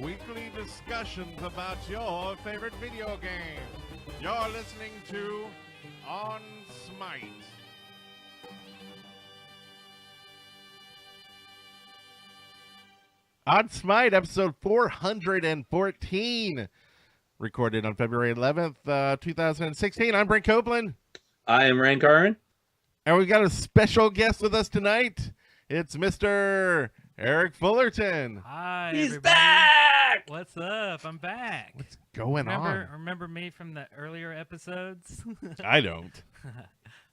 weekly discussions about your favorite video game. You're listening to On Smite. On Smite, episode 414, recorded on February 11th, 2016. I'm Brent Copeland. I am Rankarin. And we got a special guest with us tonight. It's Mr. Eric Fullerton. Hi, He's everybody. back! What's up? I'm back. What's going on? Remember me from the earlier episodes? I don't.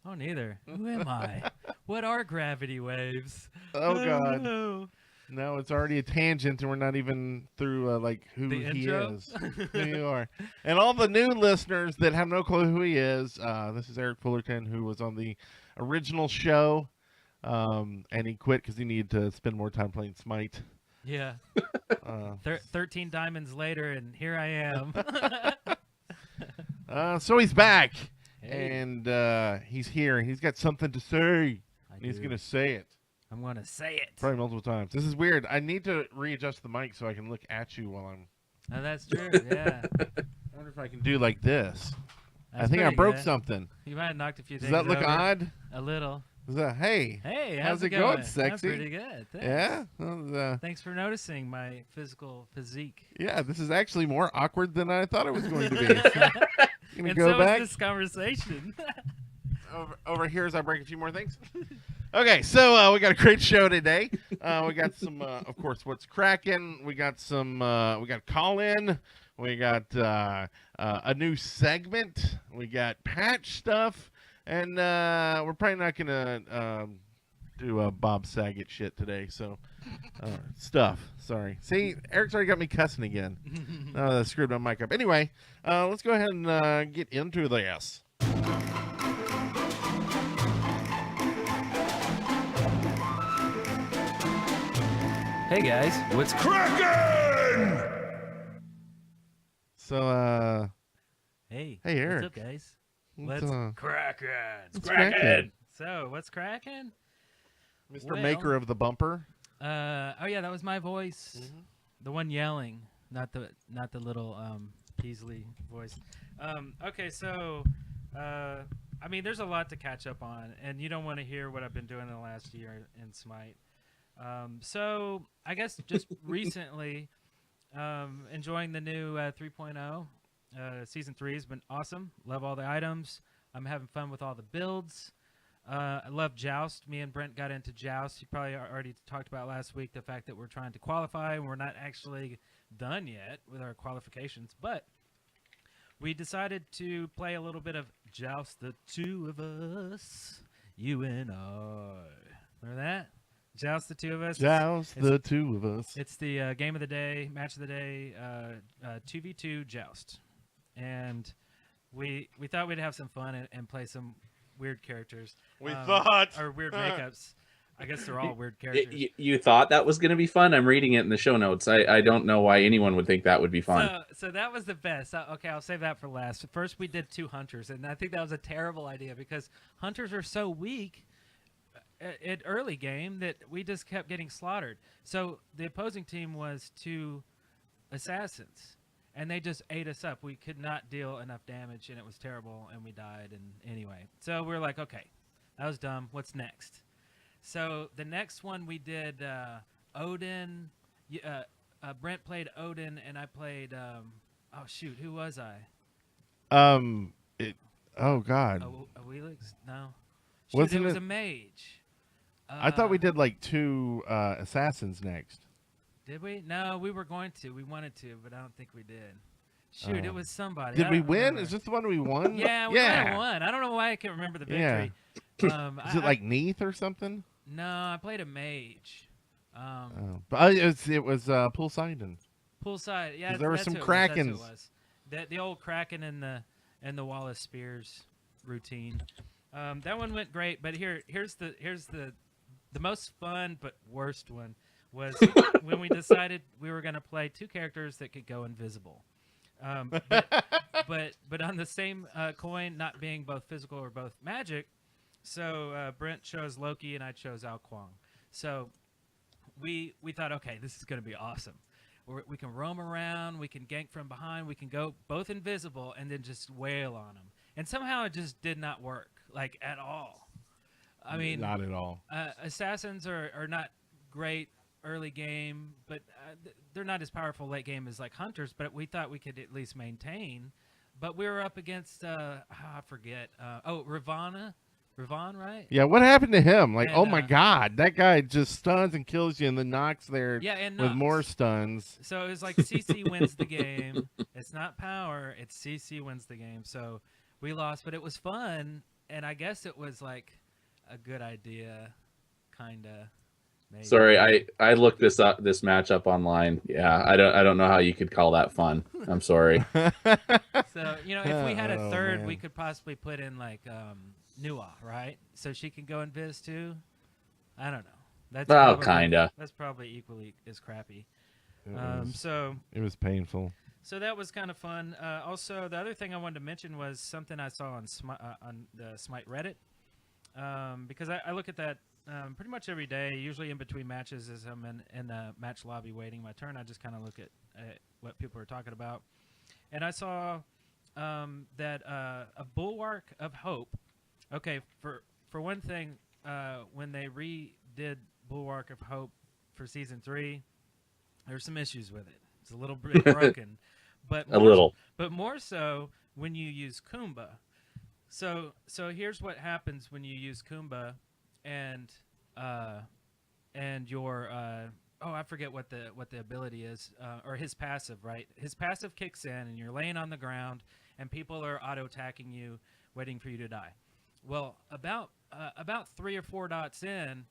Oh, neither. Who am I? What are gravity waves? Oh, God. No. No, it's already a tangent, and we're not even through, who The he intro? is. Who you are. And all the new listeners that have no clue who he is, this is Eric Fullerton, who was on the original show, and he quit because he needed to spend more time playing Smite. Yeah. 13 diamonds later, and here I am. So he's back, Hey. and he's here, and he's got something to say, and he's going to say it. I'm going to say it. Probably multiple times. This is weird. I need to readjust the mic so I can look at you while I'm... Oh, that's true, yeah. I wonder if I can do like this. That's I think I pretty broke good. something. You might have knocked a few Does things that look over. odd? A little. Is that, hey, Hey, how's it going? going, That's sexy? pretty good. Thanks. Yeah? Well, Thanks for noticing my physical physique. yeah, this is actually more awkward than I thought it was going to be. So, gonna And go so back. is this conversation. Over here as I break a few more things. Okay, so we got a great show today. We got some, of course, what's cracking. We got some, we got call-in. We got a new segment. We got patch stuff. And we're probably not going to do Bob Saget shit today. So, stuff. Sorry. See, Eric's already got me cussing again. That screwed my mic up. Anyway, let's go ahead and get into this. Hey guys, what's Kraken! So, Hey, Hey, Eric. what's up, guys? what's, Let's Kraken. what's cracking? So, what's cracking? Mr. Well- Maker of the Bumper. Oh yeah, that was my voice, the one yelling, not the little Peasley voice. Okay, so I mean, there's a lot to catch up on, and you don't want to hear what I've been doing in the last year in Smite. So I guess just recently, enjoying the new 3.0. Season 3 has been awesome. Love all the items. I'm having fun with all the builds. I love Joust. Me and Brent got into Joust. You probably already talked about last week the fact that we're trying to qualify and we're not actually done yet with our qualifications, but we decided to play a little bit of Joust, the two of us, you and I. Remember that? Joust, the two of us. Joust, It's- the two of us. It's the game of the day, match of the day, 2v2 Joust. And we thought we'd have some fun and play some weird characters. We thought. Or weird makeups. I guess they're all weird characters. You thought that was going to be fun? I'm reading it in the show notes. I don't know why anyone would think that would be fun. So that was the best. Okay, I'll save that for last. First, we did 2 hunters, and I think that was a terrible idea because hunters are so weak at early game that we just kept getting slaughtered. So the opposing team was 2 assassins, and they just ate us up. We could not deal enough damage, and it was terrible, and we died. And anyway, so we're like, okay, that was dumb. What's next? So the next one we did Odin. Brent played Odin, and I played. Oh shoot, who was I? Oh God. A Wheelix? No. Shoot, Wasn't it was it- a mage. I thought we did like 2 assassins next. Did we? No, we were going to. We wanted to, but I don't think we did. Shoot, it was somebody. Did I we don't win? remember. Is this the one we won? Yeah, we might have won. I don't know why I can't remember the Yeah. victory. Is it like Neath or something? No, I played a mage. Oh. But it was Poolsiden. Poolside, yeah. 'Cause there were that's some who it was, that's who it Krakens. was. The old Kraken and the Wallace Spears routine. That one went great, but here's the most fun but worst one was when we decided we were going to play 2 characters that could go invisible. But on the same coin, not being both physical or both magic. So Brent chose Loki and I chose Ao Kwang. So we thought, okay, this is going to be awesome. we can roam around, we can gank from behind, we can go both invisible and then just wail on them. And somehow it just did not work, like, at all. I mean, not at all. Assassins are not great early game, but they're not as powerful late game as like hunters. But we thought we could at least maintain. But we were up against I forget. Ravana, right? Yeah, what happened to him? Like, And, oh my God, that guy just stuns and kills you, and then knocks there and with knocks. more stuns. So it was like CC wins the game. It's not power; it's CC wins the game. So we lost, but it was fun, and I guess it was like a good idea, kinda. Maybe. Sorry, I looked this matchup online. Yeah, I don't know how you could call that fun. I'm sorry. So if we had a Oh, third, man. we could possibly put in like Nua, right? So she can go in Viz too. I don't know. That's Kinda. That's probably equally as crappy. It was painful. So that was kind of fun. Also, the other thing I wanted to mention was something I saw on the Smite Reddit, because I look at that pretty much every day, usually in between matches as I'm in the match lobby waiting my turn. I just kind of look at what people are talking about. And I saw that a Bulwark of Hope. Okay, for one thing, when they redid Bulwark of Hope for Season 3, there's some issues with it. It's a little bit broken. But more so when you use Kumba. So here's what happens when you use Kumba and your I forget what the ability is, or his passive, right? His passive kicks in and you're laying on the ground and people are auto attacking you, waiting for you to die. Well, about 3 or 4 dots in,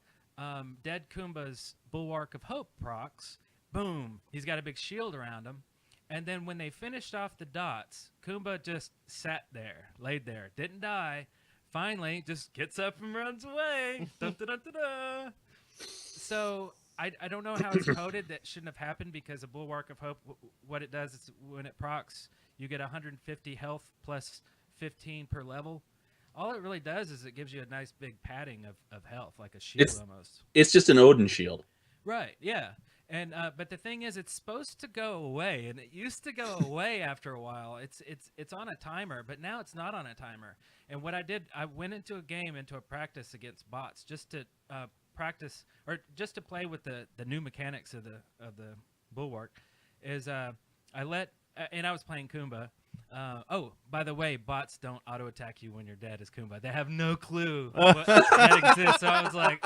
Dead Kumba's Bulwark of Hope procs, boom, he's got a big shield around him. And then when they finished off the dots, Kumba just sat there, laid there, didn't die. Finally, just gets up and runs away. Dun, dun, dun, dun, dun. So I don't know how it's coded. That shouldn't have happened because a Bulwark of Hope, what it does is when it procs, you get 150 health plus 15 per level. All it really does is it gives you a nice big padding of health, like a shield almost. It's just an Odin shield. Right, yeah. And but the thing is, it's supposed to go away, and it used to go away after a while. It's on a timer, but now it's not on a timer. And what I did, I went into a practice against bots just to practice, or just to play with the new mechanics of the Bulwark. Is I was playing Kumba. By the way, bots don't auto attack you when you're dead as Kumba. They have no clue that exists. So I was like,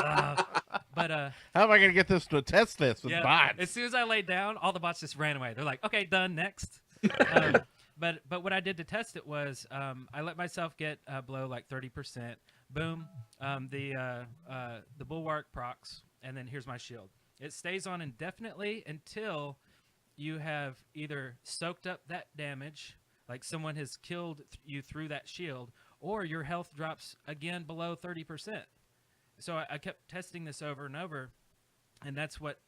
but how am I gonna get this to test this with bots? As soon as I laid down, all the bots just ran away. They're like, okay, done, next. But what I did to test it was I let myself get below like 30%. Boom, the Bulwark procs, and then here's my shield. It stays on indefinitely until you have either soaked up that damage, like someone has killed you through that shield, or your health drops again below 30%. So I kept testing this over and over, and that's what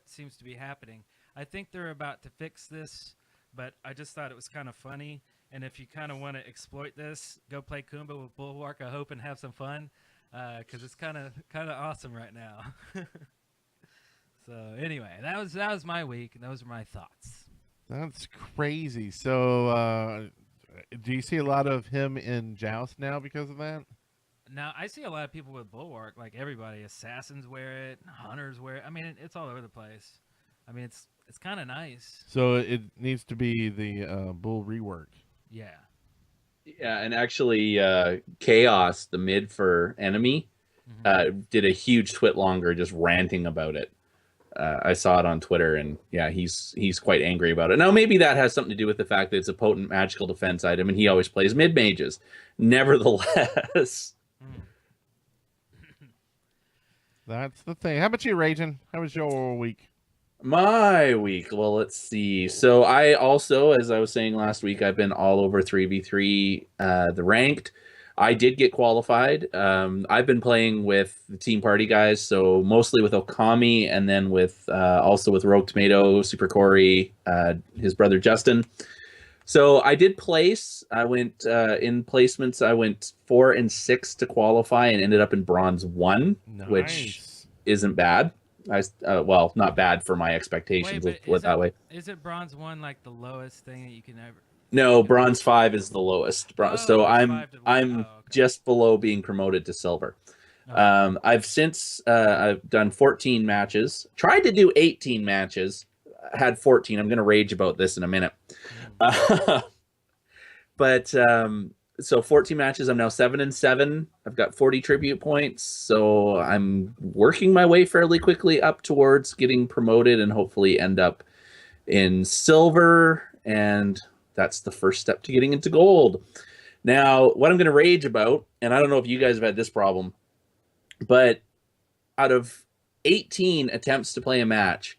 seems to be happening. I think they're about to fix this, but I just thought it was kind of funny. And if you kind of want to exploit this, go play Kumba with Bulwark of Hope and have some fun, because it's kind of awesome right now. So anyway, that was my week, and those are my thoughts. That's crazy. So, do you see a lot of him in Joust now because of that? Now, I see a lot of people with Bulwark, like everybody. Assassins wear it, hunters wear it. I mean, it's all over the place. I mean, it's kind of nice. So it needs to be the Bull rework. Yeah. Yeah, and actually, Chaos, the mid for enemy, did a huge twit longer just ranting about it. I saw it on Twitter, and yeah, he's quite angry about it. Now, maybe that has something to do with the fact that it's a potent magical defense item, and he always plays mid mages. Nevertheless, That's the thing. How about you, Raging? How was your week? my week. Well, let's see. So I also, as I was saying last week, I've been all over 3v3, the ranked. I did get qualified. I've been playing with the Team Party guys, so mostly with Okami, and then with also with Rogue Tomato, Super Corey, his brother Justin. So I did place. I went in placements. I went 4 and 6 to qualify, and ended up in bronze 1, which isn't bad. Well, not bad for my expectations. Wait, Let's put it that way. is it bronze 1 like the lowest thing that you can ever? No, bronze 5 is the lowest. So it's I'm 5 to 1. I'm Oh, okay. just below being promoted to silver. Oh. I've done 14 matches. Tried to do 18 matches. Had 14. I'm gonna rage about this in a minute. But so 14 matches. I'm now 7-7. I've got 40 tribute points. So I'm working my way fairly quickly up towards getting promoted and hopefully end up in silver. And that's the first step to getting into gold. Now, what I'm going to rage about, and I don't know if you guys have had this problem, but out of 18 attempts to play a match,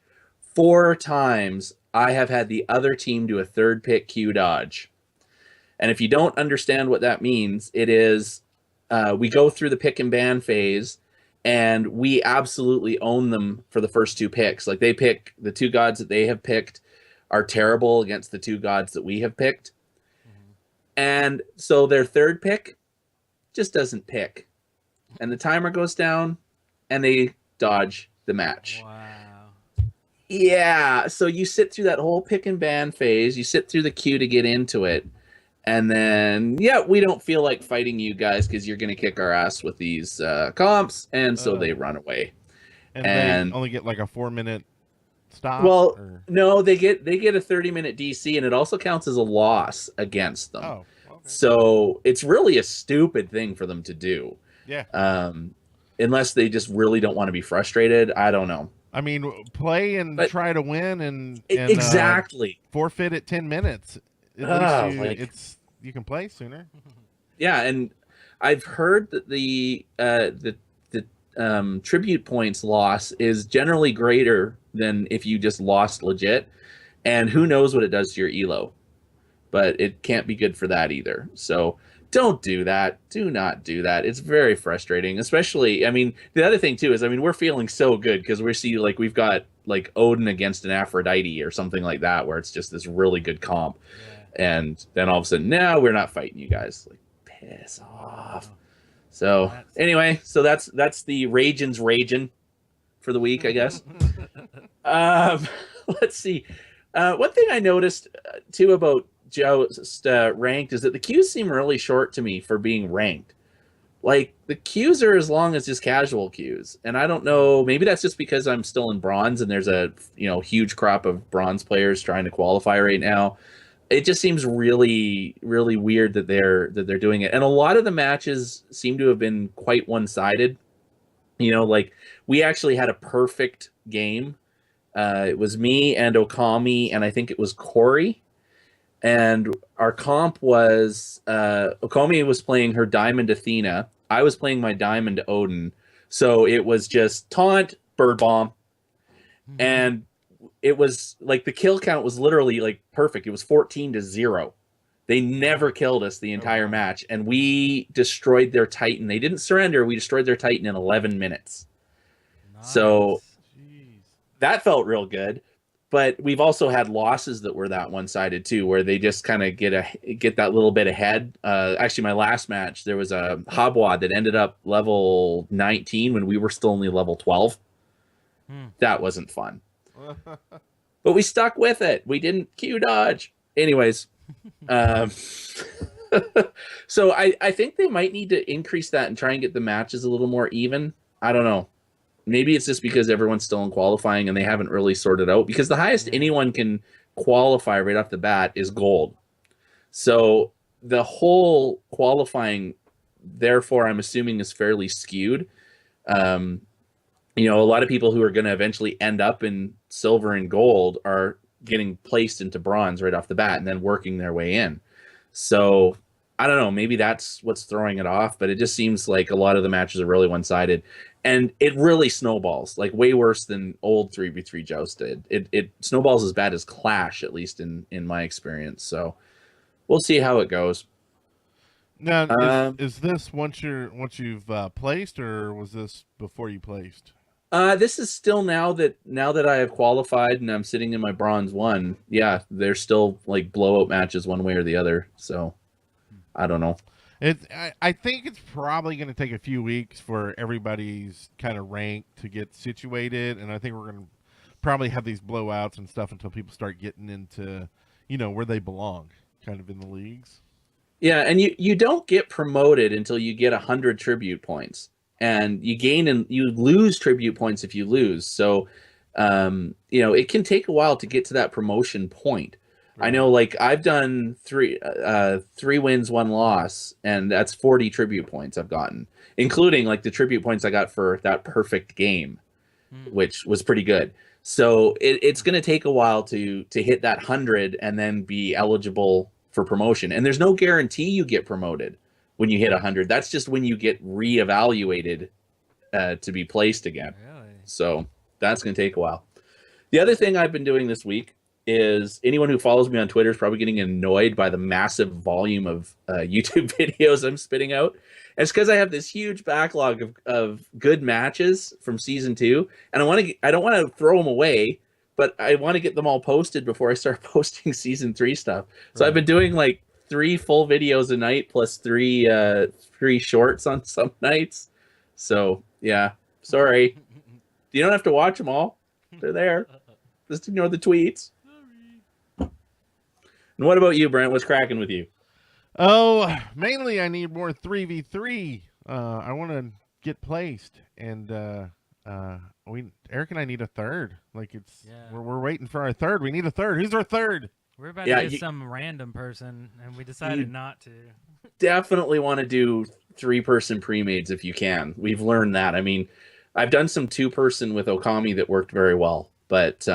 4 times I have had the other team do a third pick Q dodge. And if you don't understand what that means, it is we go through the pick and ban phase, and we absolutely own them for the first 2 picks. Like, they pick the 2 gods that they have picked are terrible against the 2 gods that we have picked. And so their third pick just doesn't pick. And the timer goes down, and they dodge the match. Wow. Yeah, so you sit through that whole pick and ban phase. You sit through the queue to get into it. And then, yeah, we don't feel like fighting you guys because you're going to kick our ass with these comps. And so they run away. And they only get like a 4-minute stop? Well, no, they get a 30-minute DC, and it also counts as a loss against them. Oh, okay. So it's really a stupid thing for them to do. Yeah. Unless they just really don't want to be frustrated. I don't know. I mean, play and try to win and exactly forfeit at 10 minutes. At least you can play sooner. Yeah, and I've heard that the tribute points loss is generally greater than if you just lost legit, and who knows what it does to your elo, but it can't be good for that either. So don't do that. Do not do that. It's very frustrating, especially, I mean, the other thing too is, I mean, we're feeling so good because we've got like Odin against an Aphrodite or something like that, where it's just this really good comp. Yeah. And then all of a sudden, no, we're not fighting you guys. Like, piss off. So anyway, so that's the ragin' for the week, I guess. Let's see. One thing I noticed too about Joust ranked is that the queues seem really short to me for being ranked. Like, the queues are as long as just casual queues, and I don't know, maybe that's just because I'm still in bronze and there's a huge crop of bronze players trying to qualify right now. It just seems really, really weird that they're doing it, and a lot of the matches seem to have been quite one-sided. Like, we actually had a perfect game. It was me and Okami, and I think it was Corey. And our comp was Okami was playing her Diamond Athena. I was playing my Diamond Odin. So it was just taunt, bird bomb. And it was like the kill count was literally like perfect. It was 14-0. They never killed us the entire match. And we destroyed their Titan. They didn't surrender. We destroyed their Titan in 11 minutes. Nice. So that felt real good. But we've also had losses that were that one-sided too, where they just kind of get that little bit ahead. Actually, my last match, there was a Hobwad that ended up level 19 when we were still only level 12. That wasn't fun. But we stuck with it. We didn't Q dodge. Anyways, so I think they might need to increase that and try and get the matches a little more even. I don't know. Maybe it's just because everyone's still in qualifying and they haven't really sorted out, because the highest anyone can qualify right off the bat is gold. So the whole qualifying, therefore, I'm assuming is fairly skewed. A lot of people who are going to eventually end up in silver and gold are getting placed into bronze right off the bat and then working their way in. So I don't know, maybe that's what's throwing it off, but it just seems like a lot of the matches are really one-sided. And it really snowballs, like way worse than old 3v3 Joust did. It snowballs as bad as Clash, at least in my experience. So we'll see how it goes. Now, is this once you've placed, or was this before you placed? This is still now that I have qualified and I'm sitting in my bronze 1. Yeah, there's still like blowout matches one way or the other. So I don't know. I think it's probably going to take a few weeks for everybody's kind of rank to get situated, and I think we're going to probably have these blowouts and stuff until people start getting into, where they belong, kind of in the leagues. Yeah, and you don't get promoted until you get 100 tribute points, and you gain and you lose tribute points if you lose. So, it can take a while to get to that promotion point. I know, like I've done three wins, one loss, and that's 40 tribute points I've gotten, including like the tribute points I got for that perfect game, which was pretty good. So it's going to take a while to hit that 100 and then be eligible for promotion. And there's no guarantee you get promoted when you hit 100. That's just when you get reevaluated to be placed again. Really? So that's going to take a while. The other thing I've been doing this week is anyone who follows me on Twitter is probably getting annoyed by the massive volume of YouTube videos I'm spitting out. And it's because I have this huge backlog of good matches from season 2, and I don't want to throw them away, but I want to get them all posted before I start posting season 3 stuff. So I've been doing like 3 full videos a night plus 3 shorts on some nights. So yeah, sorry, you don't have to watch them all. They're there. Just ignore the tweets. And what about you, Brent? What's cracking with you? Oh, mainly I need more 3v3. I want to get placed, and Eric and I need a third. Like we're waiting for our third. We need a third. Who's our third? We're about to get some random person, and we decided not to. Definitely want to do 3-person pre-mades if you can. We've learned that. I mean, I've done some 2-person with Okami that worked very well. But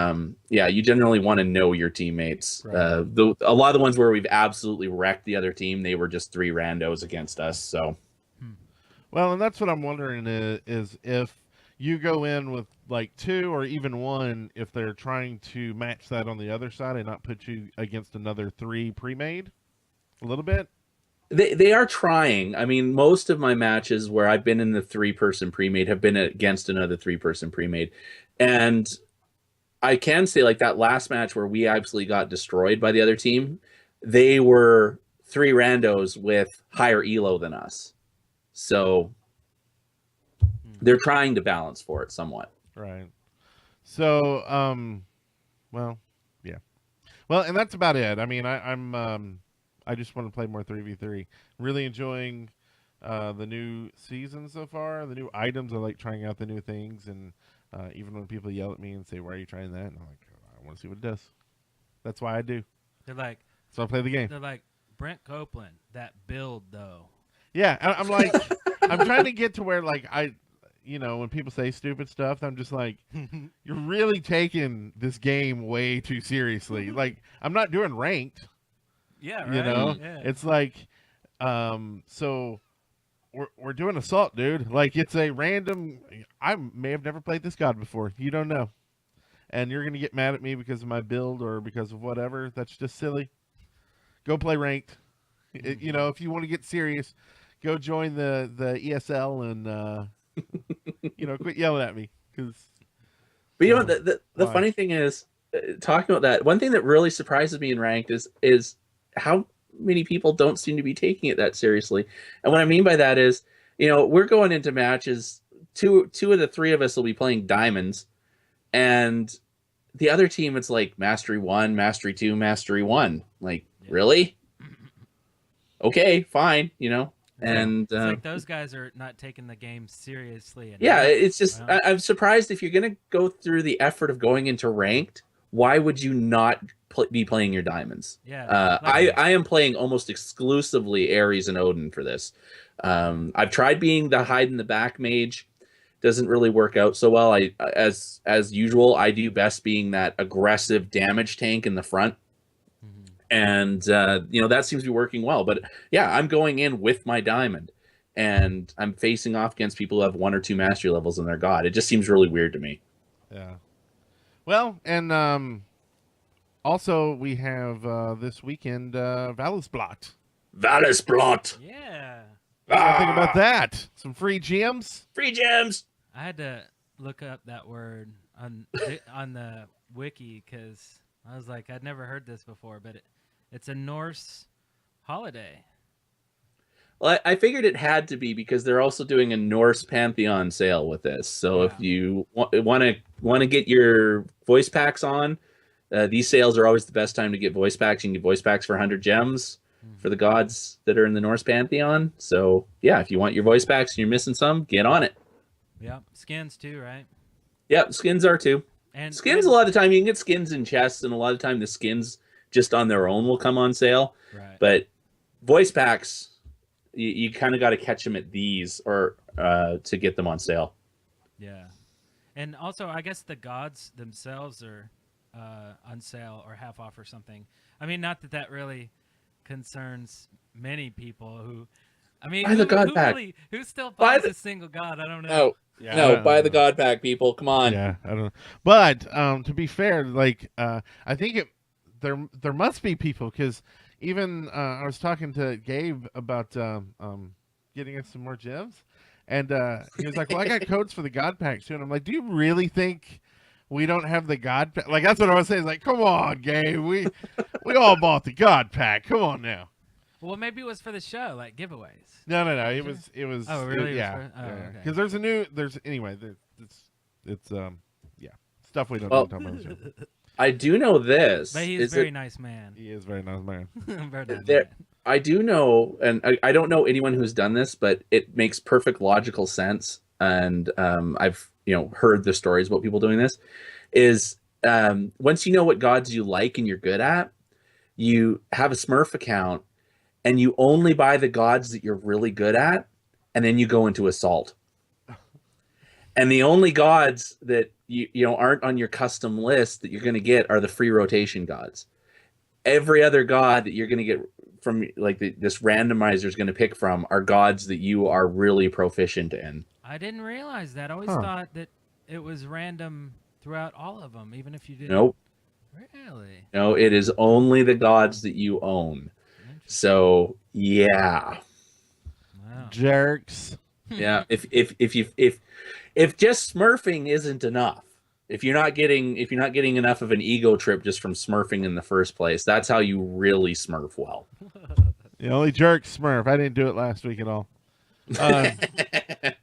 you generally want to know your teammates. Right. A lot of the ones where we've absolutely wrecked the other team, they were just 3 randos against us. So, well, and that's what I'm wondering is if you go in with like 2 or even 1, if they're trying to match that on the other side and not put you against another 3 pre-made a little bit. They are trying. I mean, most of my matches where I've been in the 3-person pre-made have been against another 3-person pre-made, and I can say, like, that last match where we absolutely got destroyed by the other team, they were 3 randos with higher elo than us. So they're trying to balance for it somewhat. Right. So, well, yeah. Well, and that's about it. I mean, I just want to play more 3v3. Really enjoying the new season so far, the new items. I like trying out the new things, and even when people yell at me and say, "Why are you trying that?" and I'm like, "I want to see what it does." That's why I do. They're like, so I play the game. They're like, Brent Copeland, that build though. Yeah, I'm like, I'm trying to get to where like when people say stupid stuff, I'm just like, you're really taking this game way too seriously. Like, I'm not doing ranked. Yeah, right. Yeah. It's like, so. We're doing assault, dude. Like, it's a random. I may have never played this god before. You don't know, and you're gonna get mad at me because of my build or because of whatever. That's just silly. Go play ranked. If you want to get serious, go join the ESL and quit yelling at me. But the funny thing is, talking about that, one thing that really surprises me in ranked is how many people don't seem to be taking it that seriously. And what I mean by that is, we're going into matches, two of the 3 of us will be playing diamonds, and the other team, it's like mastery 1, mastery 2, mastery 1. Like, really? Okay, fine, and it's like those guys are not taking the game seriously enough. Yeah, it's just I'm surprised if you're gonna go through the effort of going into ranked, why would you not be playing your diamonds? Yeah, I am playing almost exclusively Ares and Odin for this. I've tried being the hide in the back mage, doesn't really work out so well. As usual, I do best being that aggressive damage tank in the front, and that seems to be working well. But yeah, I'm going in with my diamond, and I'm facing off against people who have 1 or 2 mastery levels in their god. It just seems really weird to me. Yeah. Well, and also we have this weekend Valisblot. Valisblot. Yeah. What do you think about that? Some free gems? Free gems. I had to look up that word on the wiki because I was like, I'd never heard this before, but it's a Norse holiday. Well, I figured it had to be because they're also doing a Norse Pantheon sale with this. So if Yeah. you want to get your voice packs on, these sales are always the best time to get voice packs. You can get voice packs for 100 gems for the gods that are in the Norse Pantheon. So yeah, if you want your voice packs and you're missing some, get on it. Yeah, skins too, right? Yeah, skins are too. And Skins, a lot of time you can get skins in chests, and a lot of time the skins just on their own will come on sale. Right. But voice packs, you kind of got to catch them at these or to get them on sale. Yeah, and also I guess the gods themselves are on sale or half off or something. I mean, not that that really concerns many people who. I mean, Buy the god who pack. really, who still Buy buys the- a single god? I don't know. No, Yeah, no, buy the god pack, people. Come on. Yeah, I don't know. But to be fair, like I think there must be people because even I was talking to Gabe about getting us some more gems, and he was like, "Well, I got codes for the god packs too," and I'm like, "Do you really think we don't have the god pack?" Like that's what I was saying. It's like, come on, Gabe, we all bought the god pack. Come on now. Well, maybe it was for the show, like giveaways. No. It was. Oh, really? yeah. Okay. Because there's a new. Anyway. It's yeah, stuff we don't Well, talk about. On the show. I do know this. But he's a very nice man. He is a very nice man. Very nice There- man. I do know, and I don't know anyone who's done this, but it makes perfect logical sense. And I've heard the stories about people doing this. Is once you know what gods you like and you're good at, you have a Smurf account, and you only buy the gods that you're really good at, and then you go into Assault. And the only gods that you aren't on your custom list that you're going to get are the free rotation gods. Every other god that you're going to get from like this randomizer is going to pick from are gods that you are really proficient in. I didn't realize that. I always Huh. thought that it was random throughout all of them, even if you didn't. Nope. Really? No, it is only the gods that you own. So yeah. Wow. Jerks. Yeah, if just smurfing isn't enough, if you're not getting enough of an ego trip just from smurfing in the first place, that's how you really smurf well. The only jerk Smurf. I didn't do it last week at all.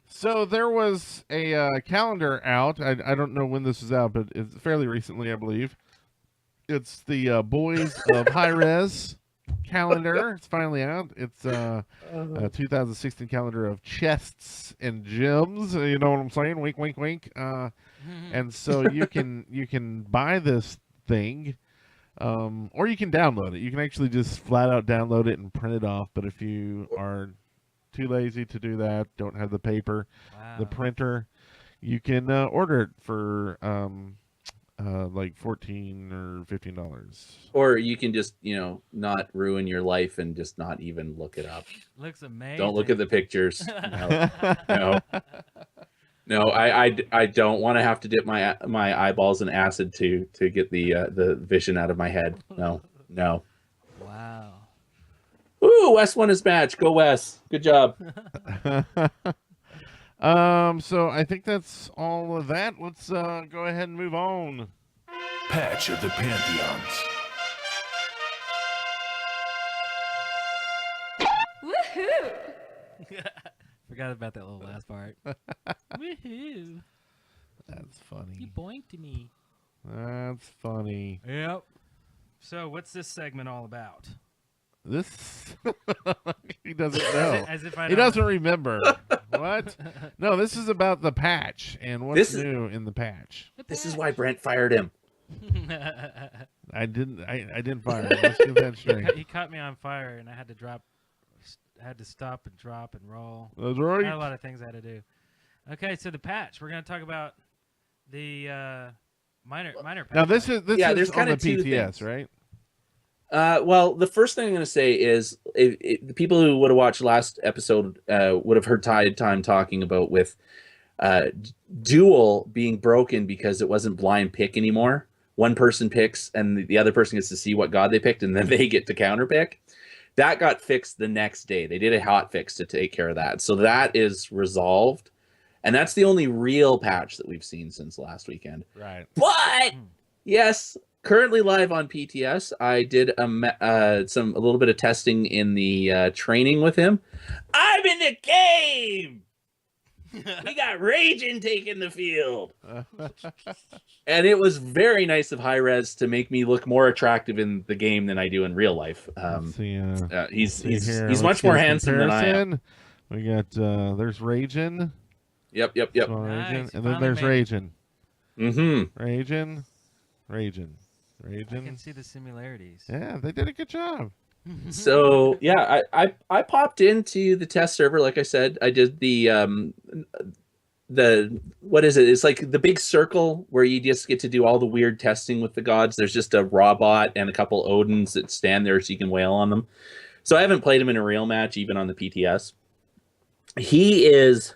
So there was a calendar out. I don't know when this is out, but it's fairly recently, I believe. It's the Boys of High Res calendar. It's finally out. It's a 2016 calendar of chests and gems. You know what I'm saying? Wink, wink, wink. And so you can buy this thing, or you can download it. You can actually just flat out download it and print it off. But if you are too lazy to do that, don't have the paper, the Wow. printer, you can order it for like $14 or $15. Or you can just, not ruin your life and just not even look it up. Looks amazing. Don't look at the pictures. No. No, I don't want to have to dip my eyeballs in acid to get the vision out of my head. No. Wow. Ooh, Wes won his match. Go Wes. Good job. So I think that's all of that. Let's go ahead and move on. Patch of the Pantheons. Woohoo! Forgot about that little last part. Woohoo! That's You funny. boinked me. That's funny. Yep. So, what's this segment all about? This he doesn't know. As if I He don't doesn't remember. What? No, this is about the patch and what's This is- new in the patch. This is why Brent fired him. I didn't fire him. Let's get that straight. He caught me on fire, and I had to stop and drop and roll. That's I had a right. lot of things I had to do. Okay, so the patch. We're going to talk about the minor patch. Now this is Yeah, there's on the kinda two PTS, things. right? Well, the first thing I'm going to say is the people who would have watched last episode would have heard Tide Time talking about with duel being broken because it wasn't blind pick anymore. One person picks and the other person gets to see what god they picked, and then they get to counter pick. That got fixed the next day. They did a hot fix to take care of that. So that is resolved. And that's the only real patch that we've seen since last weekend. Right. But yes, currently live on PTS. I did a little bit of testing in the training with him. I'm in the game. We got Raging taking the field. And it was very nice of High Res to make me look more attractive in the game than I do in real life. He's much more handsome than I am. We got there's Raging. Yep. Nice, Raging, and then there's Raging. Raging. I can see the similarities. Yeah, they did a good job. So yeah, I popped into the test server. Like I said, I did the what is it? It's like the big circle where you just get to do all the weird testing with the gods. There's just a robot and a couple Odins that stand there so you can wail on them. So I haven't played him in a real match, even on the PTS. He is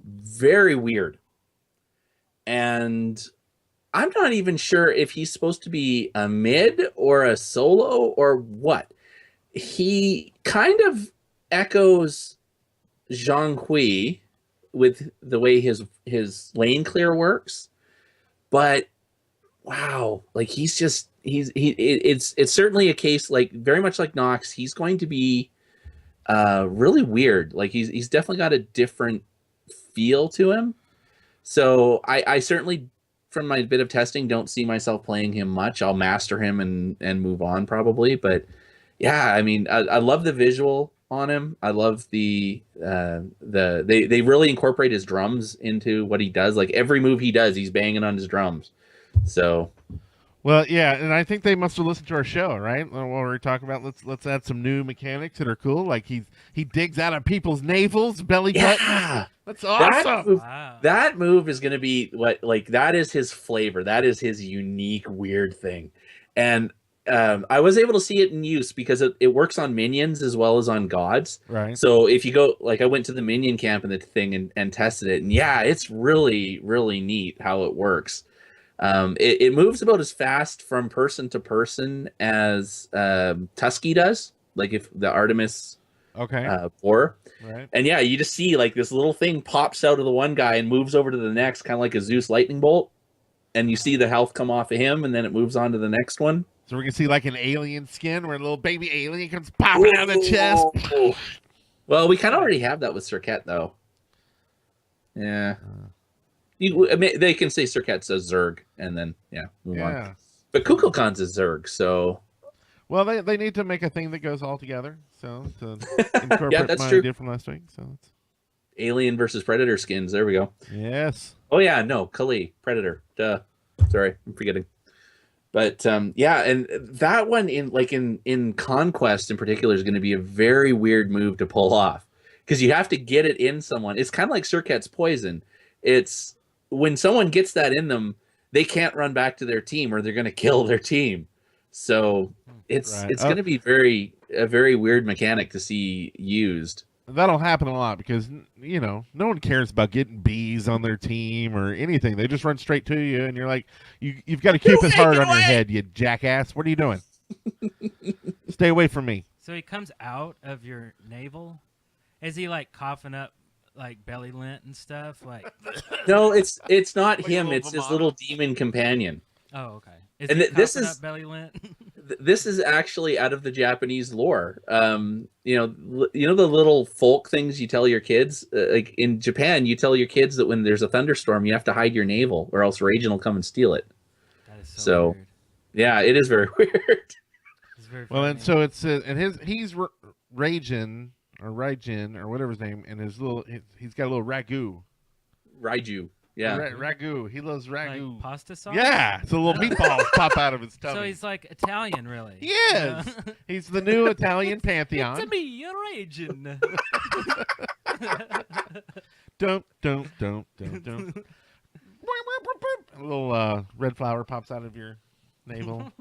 very weird, and I'm not even sure if he's supposed to be a mid or a solo or what. He kind of echoes Zhang Hui with the way his lane clear works, but wow, like it's certainly a case, like very much like Nox. He's going to be really weird. Like he's definitely got a different feel to him. So I certainly, from my bit of testing, don't see myself playing him much. I'll master him and move on probably. But yeah, I mean, I love the visual on him. I love they really incorporate his drums into what he does. Like every move he does, he's banging on his drums. So, well, yeah, and I think they must have listened to our show, right? What we were talking about, let's add some new mechanics that are cool. Like he digs out of people's navels, belly buttons. That's awesome. That move is going to be that is his flavor. That is his unique weird thing. And I was able to see it in use because it works on minions as well as on gods. Right. So if you go, like I went to the minion camp and the thing and tested it, and yeah, it's really, really neat how it works. It moves about as fast from person to person as Tusky does, like if the Artemis War. Right. And yeah, you just see like this little thing pops out of the one guy and moves over to the next, kind of like a Zeus lightning bolt. And you see the health come off of him, and then it moves on to the next one. So we're going to see like an alien skin where a little baby alien comes popping out of the chest. Well, we kind of already have that with Serket, though. Yeah. They can say Serket's a Zerg, and then, move on. But Kukulkan's a Zerg, so... Well, they need to make a thing that goes all together, so to incorporate yeah, that's my true. different last week. So it's... Alien versus Predator skins, there we go. Yes. Oh, yeah, no, Kali, Predator, duh. Sorry, I'm forgetting. But, yeah, and that one in Conquest in particular is going to be a very weird move to pull off. Because you have to get it in someone. It's kind of like Serket's Poison. It's when someone gets that in them, they can't run back to their team or they're going to kill their team. So it's going to be a very weird mechanic to see used. That'll happen a lot because, no one cares about getting bees on their team or anything. They just run straight to you, and you're like, you've got to keep his heart on your head, you jackass. What are you doing? Stay away from me. So he comes out of your navel? Is he, like, coughing up, like, belly lint and stuff? Like, no, it's not like him. It's his little demon companion. Oh, okay. This is belly lint? This is actually out of the Japanese lore. You know the little folk things you tell your kids. Like in Japan, you tell your kids that when there's a thunderstorm, you have to hide your navel, or else Raijin will come and steal it. That is so weird. Yeah, it is very weird. It's very well, funny. and so it's he's Raijin or whatever his name, and he's got a little ragu. Raiju. Yeah. Ragu. He loves ragu. Like pasta sauce? Yeah. So little meatballs pop out of his tummy. So he's like Italian, really. He is. He's the new Italian pantheon. It's me, a Raging. Don't. A little red flower pops out of your navel.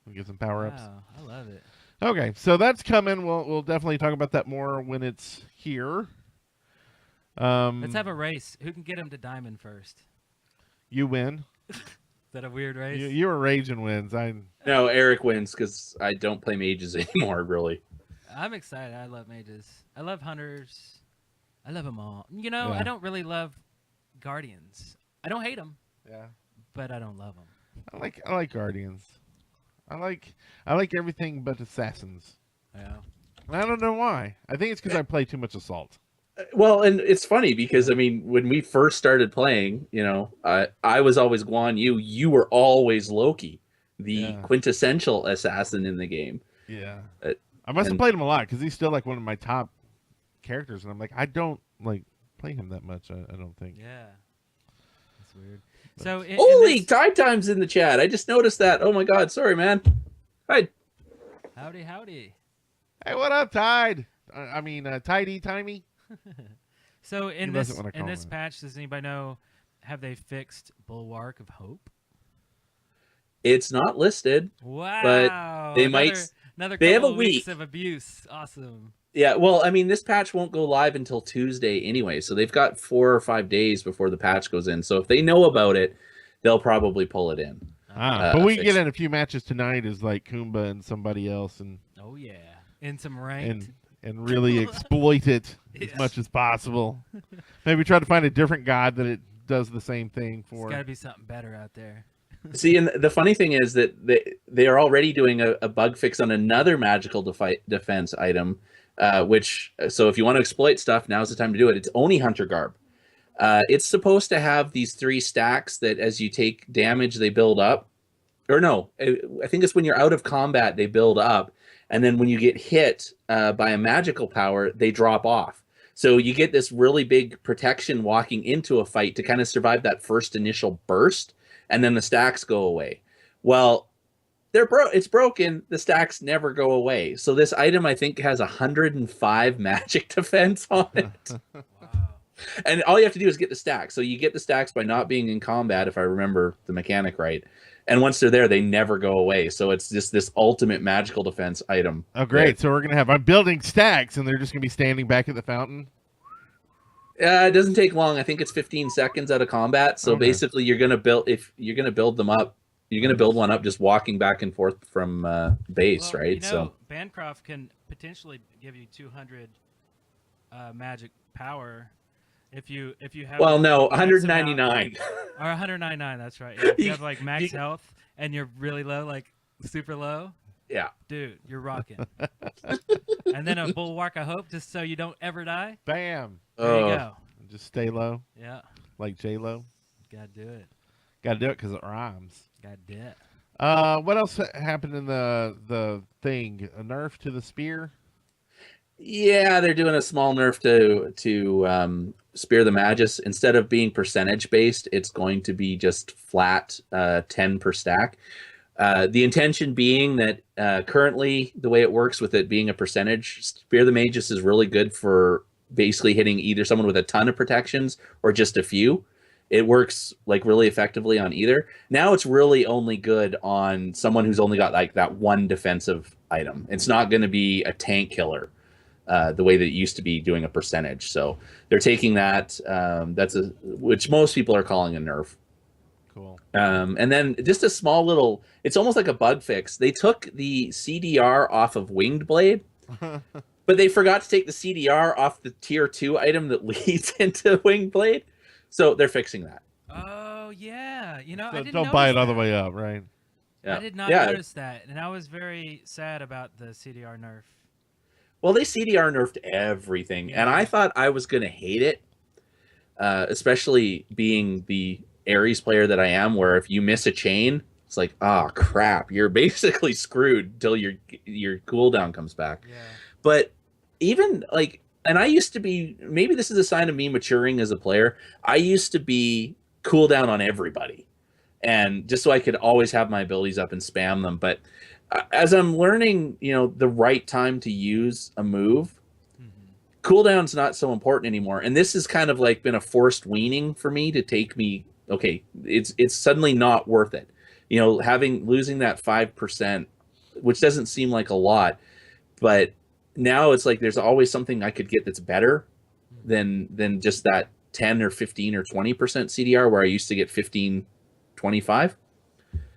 We'll get some power-ups. Wow, I love it. Okay, so that's coming. We'll definitely talk about that more when it's here. Let's have a race. Who can get him to diamond first? You win. Is that a weird race? You were Raging wins. No, Eric wins because I don't play mages anymore, really. I'm excited. I love mages. I love hunters. I love them all. Yeah. I don't really love guardians. I don't hate them. Yeah. But I don't love them. I like Guardians. I like everything but Assassins. Yeah. And I don't know why. I think it's because I play too much Assault. Well, and it's funny because I mean, when we first started playing, I was always Guan Yu. You were always Loki, the quintessential assassin in the game. Yeah. I must have played him a lot because he's still like one of my top characters, and I'm like, I don't like play him that much. I don't think. Yeah. That's weird. So holy Tide Time's in the chat. I just noticed that. Oh my God, sorry, man. Hi. Howdy. Hey, what up, Tide? I mean, Tidey, Timey. So in this patch, does anybody know? Have they fixed Bulwark of Hope? It's not listed. Wow. But they might. Another they have a weeks week of abuse. Awesome. Yeah, well, I mean, this patch won't go live until Tuesday anyway, so they've got 4 or 5 days before the patch goes in. So if they know about it, they'll probably pull it in. But we can get in a few matches tonight as like Kumba and somebody else, and oh yeah, in some ranked and really exploit it as much as possible. Maybe try to find a different god that it does the same thing for. There's got to be something better out there. See, and the funny thing is that they are already doing a bug fix on another magical defense item, so if you want to exploit stuff, now's the time to do it. It's Oni Hunter Garb. It's supposed to have these 3 stacks that as you take damage, they build up. Or no, I think it's when you're out of combat, they build up. And then when you get hit by a magical power, they drop off. So you get this really big protection walking into a fight to kind of survive that first initial burst. And then the stacks go away. Well, it's broken. The stacks never go away. So this item, I think, has 105 magic defense on it. Wow. And all you have to do is get the stacks. So you get the stacks by not being in combat, if I remember the mechanic right. And once they're there, they never go away. So it's just this ultimate magical defense item. Oh, great. So we're going to I'm building stacks, and they're just going to be standing back at the fountain? It doesn't take long. I think it's 15 seconds out of combat. So basically, you're gonna build them up. You're gonna build one up just walking back and forth from base, right? So Bancroft can potentially give you 200 magic power if you have. Well, no, 199 or 199. That's right. Yeah, if you have like max health and you're really low, like super low. Yeah, dude, you're rocking. And then a Bulwark of Hope, just so you don't ever die. Bam. There you go. Just stay low. Yeah. Like J-Lo. Gotta do it. Gotta do it because it rhymes. Gotta do it. What else happened in the thing? A nerf to the spear? Yeah, they're doing a small nerf to Spear the Magus. Instead of being percentage based, it's going to be just flat 10 per stack. The intention being that currently the way it works with it being a percentage, Spear the Magus is really good for basically hitting either someone with a ton of protections or just a few. It works like really effectively on either. Now it's really only good on someone who's only got like that one defensive item. It's not going to be a tank killer the way that it used to be doing a percentage. So they're taking that. Which most people are calling a nerf. Cool. And then just a small little, it's almost like a bug fix. They took the CDR off of Winged Blade, but they forgot to take the CDR off the tier 2 item that leads into Winged Blade. So they're fixing that. Oh, yeah. You know, So I didn't don't buy it all the way up, right? Yeah. I did not notice that, and I was very sad about the CDR nerf. Well, they CDR nerfed everything, and I thought I was going to hate it, especially being the Ares player that I am, where if you miss a chain, it's like, oh crap, you're basically screwed until your cooldown comes back. Yeah. But even like, and I used to be, maybe this is a sign of me maturing as a player, I used to be cooldown on everybody, and just so I could always have my abilities up and spam them. But as I'm learning, the right time to use a move, cooldown's not so important anymore. And this has kind of like been a forced weaning for me to take me, okay, it's suddenly not worth it. Losing that 5%, which doesn't seem like a lot, but now it's like there's always something I could get that's better than just that 10 or 15 or 20% CDR where I used to get 15, 25.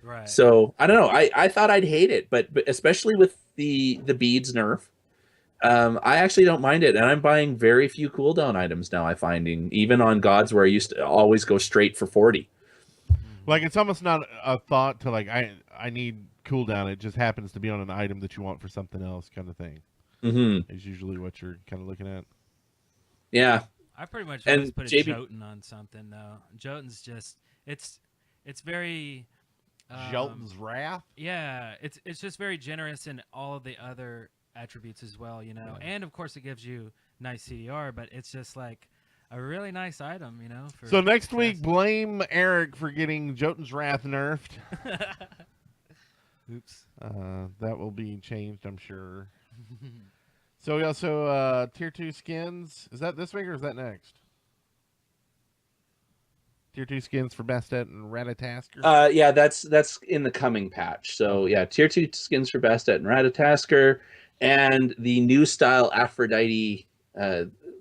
Right. So I don't know. I thought I'd hate it, but especially with the beads nerf, I actually don't mind it, and I'm buying very few cooldown items now. I'm finding even on gods where I used to always go straight for 40. Like it's almost not a thought to like I need cooldown. It just happens to be on an item that you want for something else, kind of thing. Mm-hmm. Is usually what you're kind of looking at. Yeah. I pretty much And always put a JB Jotun on something though. Jotun's just it's very Jolton's Wrath. yeah, it's just very generous in all of the other attributes as well, you know. Yeah. And of course it gives you nice CDR, but it's just like a really nice item, you know. For So next week, chess. blame Eric for getting Jotun's Wrath nerfed. Oops. That will be changed, I'm sure. So we also tier 2 skins. Is that this week or is that next? Tier 2 skins for Bastet and Ratatasker. Yeah, that's in the coming patch. So yeah, tier 2 skins for Bastet and Ratatasker, and the new style Aphrodite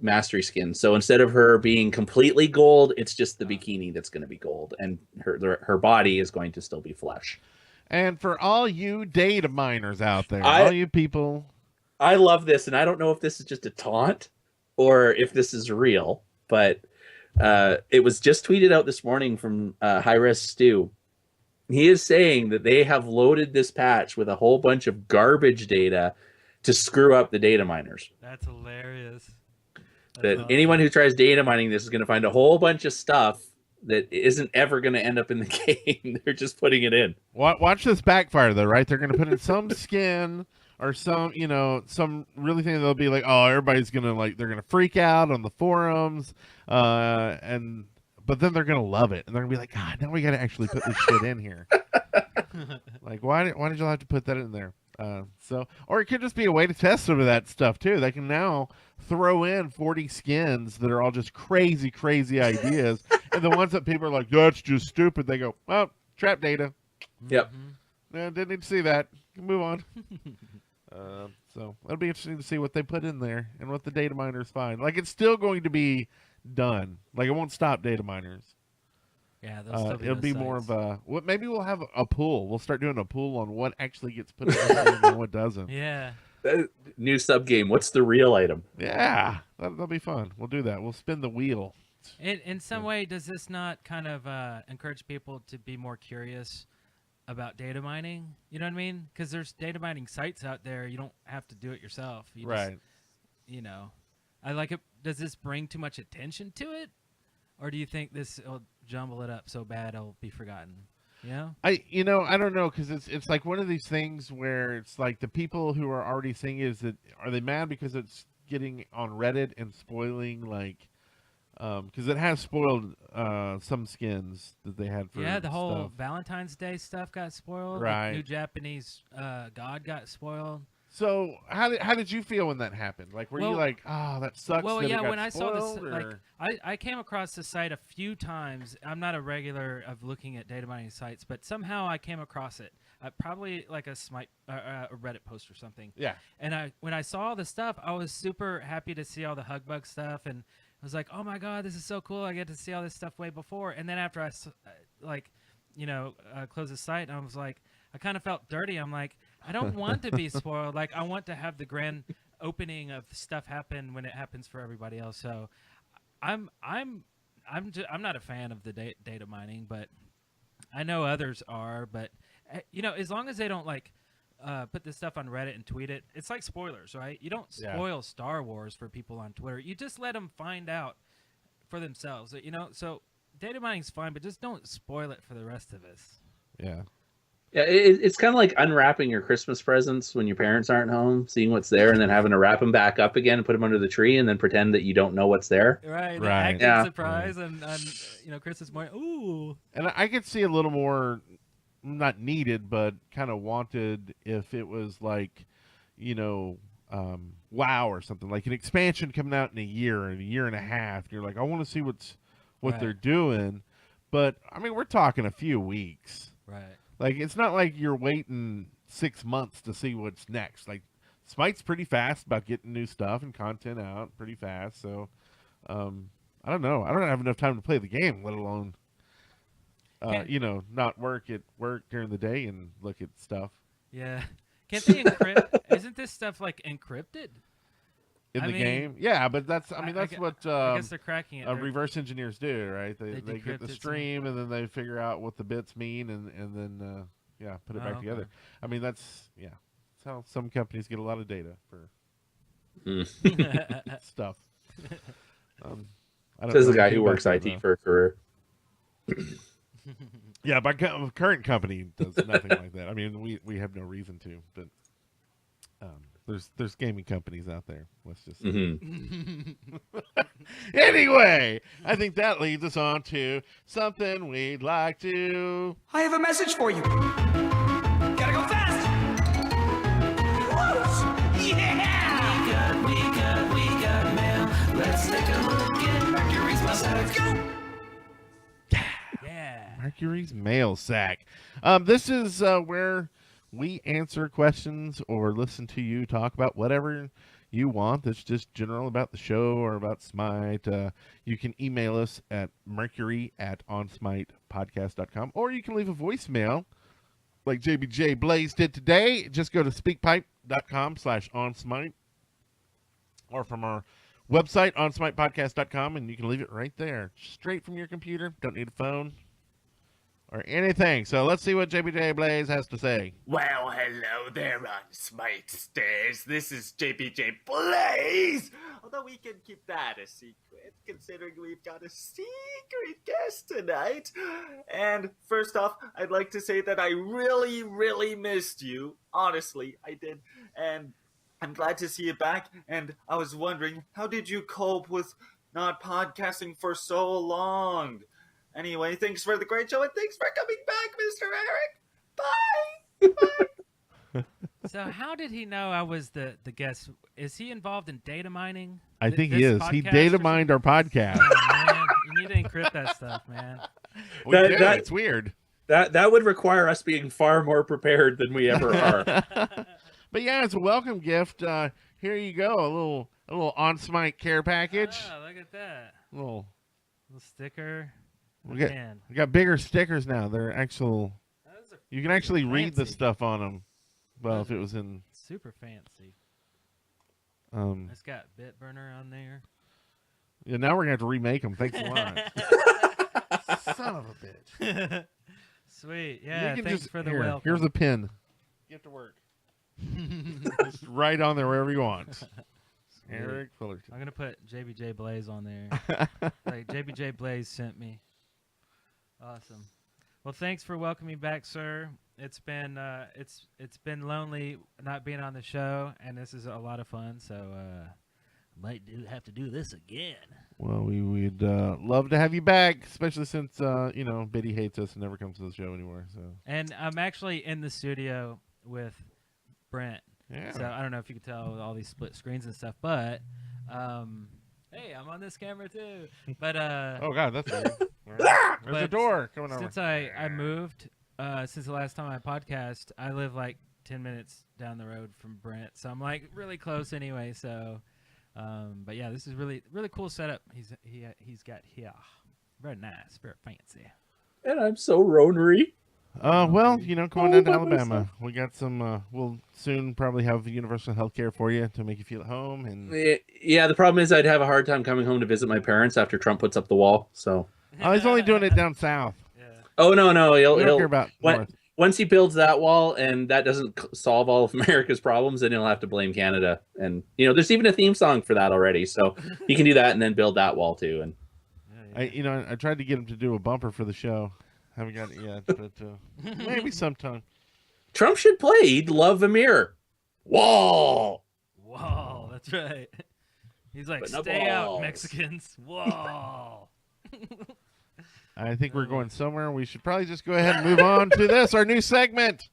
mastery skin. So instead of her being completely gold, it's just the bikini that's going to be gold, and her body is going to still be flesh. And for all you data miners out there, all you people, I love this, and I don't know if this is just a taunt or if this is real, but it was just tweeted out this morning from High-Res Stu. He is saying that they have loaded this patch with a whole bunch of garbage data to screw up the data miners. That's hilarious. That anyone who tries data mining this is going to find a whole bunch of stuff that isn't ever going to end up in the game. They're just putting it in. watch this backfire though, right? They're going to put in some skin or some, some really thing they'll be like, oh, everybody's going to like, they're going to freak out on the forums, but then they're going to love it. And they're going to be like, God, now we got to actually put this shit in here. Like, why did you have to put that in there? Or it could just be a way to test some of that stuff too. They can now throw in 40 skins that are all just crazy ideas, and the ones that people are like, that's just stupid, they go, well, trap data. Yep. Didn't need to see that. Move on. So it'll be interesting to see what they put in there and what the data miners find. Like, it's still going to be done. Like, it won't stop data miners. Yeah, still it'll be those more sites. of a. Maybe we'll have a pool. We'll start doing a pool on what actually gets put in the game and what doesn't. Yeah. New sub game. What's the real item? Yeah, that'll be fun. We'll do that. We'll spin the wheel. In some way, does this not kind of encourage people to be more curious about data mining? You know what I mean? Because there's data mining sites out there. You don't have to do it yourself. You Right. Just, I like it. Does this bring too much attention to it? Or do you think this will jumble it up so bad it'll be forgotten? Yeah. I don't know, because it's like one of these things where it's like the people who are already seeing it, are they mad because it's getting on Reddit and spoiling, like, because it has spoiled some skins that they had for the whole stuff. Valentine's Day stuff got spoiled. Right. The new Japanese god got spoiled. So how did you feel when that happened? Like, were you like, oh, that sucks? Well, that it yeah, got when I saw this, spoiled, like, or- I came across the site a few times. I'm not a regular of looking at data mining sites, but somehow I came across it. Probably like a Smite, a Reddit post or something. Yeah. And when I saw all the stuff, I was super happy to see all the Hugbug stuff, and I was like, oh my god, this is so cool! I get to see all this stuff way before. And then after I closed the site, I was like, I kind of felt dirty. I'm like, I don't want to be spoiled. Like, I want to have the grand opening of stuff happen when it happens for everybody else. So, I'm not a fan of the data mining, but I know others are. But as long as they don't put this stuff on Reddit and tweet it, it's like spoilers, right? You don't spoil Star Wars for people on Twitter. You just let them find out for themselves. So data mining's fine, but just don't spoil it for the rest of us. Yeah. Yeah, it's kind of like unwrapping your Christmas presents when your parents aren't home, seeing what's there, and then having to wrap them back up again and put them under the tree, and then pretend that you don't know what's there. Right. The Right. active Yeah. surprise and Christmas morning. Ooh. And I could see a little more, not needed, but kind of wanted if it was like, WoW or something, like an expansion coming out in a year and a half. And you're like, I want to see what Right. they're doing. But, I mean, we're talking a few weeks. Right. Like, it's not like you're waiting 6 months to see what's next. Like, Smite's pretty fast about getting new stuff and content out pretty fast. So, I don't know. I don't have enough time to play the game, let alone, not work at work during the day and look at stuff. Yeah. Can't they encrypt? Isn't this stuff like encrypted? in I the mean, game. Yeah, but that's I that's gu- what I guess they're cracking it. They're- reverse engineers do, right? They They get decrypt the it so- stream and then they figure out what the bits mean and then put it back together. I mean that's how some companies get a lot of data for stuff. I don't Says the know guy anything who about works that, IT though. for a career. Yeah, my current company does nothing like that. I mean, we have no reason to, but there's gaming companies out there. Let's just say. Anyway, I think that leads us on to something we'd like to. I have a message for you. Gotta go fast. Close. Yeah. We got mail. Let's take a look at Mercury's mail. Let's go. Yeah. Mercury's mail sack. This is where we answer questions or listen to you talk about whatever you want that's just general about the show or about Smite. You can email us at mercury@onsmitepodcast.com, or you can leave a voicemail like JBJ Blaze did today. Just go to speakpipe.com/onsmite or from our website, onsmitepodcast.com, and you can leave it right there, straight from your computer. Don't need a phone or anything. So let's see what JBJ Blaze has to say. Well, hello there on Smite Stairs. This is JPJ Blaze. Although we can keep that a secret, considering we've got a secret guest tonight. And first off, I'd like to say that I really, really missed you. Honestly, I did. And I'm glad to see you back. And I was wondering, how did you cope with not podcasting for so long? Anyway, thanks for the great show, and thanks for coming back, Mr. Eric. Bye! Bye! So how did he know I was the guest? Is he involved in data mining? I think he This is. He podcast data or mined our podcast. something? Oh, man, you need to encrypt that stuff, man. We do. That- It's weird. That would require us being far more prepared than we ever are. But yeah, it's a welcome gift. Here you go, a little On Smite care package. Oh, look at that. Little Sticker. we Man, got bigger stickers now. They're actual. those are You can actually read the fancy. stuff on them. Well, if it was in super fancy. um, It's got bit burner on there. yeah. Now we're gonna have to remake them. Thanks a lot. Son of a bitch. Sweet. Yeah, You can thanks just- for the here, welcome. Here's a pin. Get to work. Just right on there wherever you want. Eric Fullerton. I'm gonna put JBJ Blaze on there. Like JBJ Blaze sent me. Awesome. Well, thanks for welcoming back, sir. It's been lonely not being on the show, and this is a lot of fun. So might have to do this again. Well, we'd love to have you back, especially since Biddy hates us and never comes to the show anymore. So And I'm actually in the studio with Brent. yeah. So I don't know if you could tell with all these split screens and stuff, but hey, I'm on this camera too. But Oh God, that's weird. All right. There's a But door coming over. since I moved, since the last time I podcast, I live like 10 minutes down the road from Brent, so I'm like really close anyway. So, but yeah, this is really cool setup. He's got here, very nice, very fancy. And I'm so ronery. Well, going down to by Alabama, myself. we got some. We'll soon probably have universal health care for you to make you feel at home. And Yeah, the problem is I'd have a hard time coming home to visit my parents after Trump puts up the wall. So. oh, he's only doing it down south. Yeah. Oh no, We don't he'll care about when- north. once he builds that wall and that doesn't solve all of America's problems, then he'll have to blame Canada. And there's even a theme song for that already. So he can do that and then build that wall too. And I tried to get him to do a bumper for the show. Haven't got it yet, but maybe sometime. Trump should play. He'd love Amir. Wall. Whoa, that's right. He's like, But no stay out, balls." Mexicans. Whoa. I think we're going somewhere. We should probably just go ahead and move on to this, our new segment.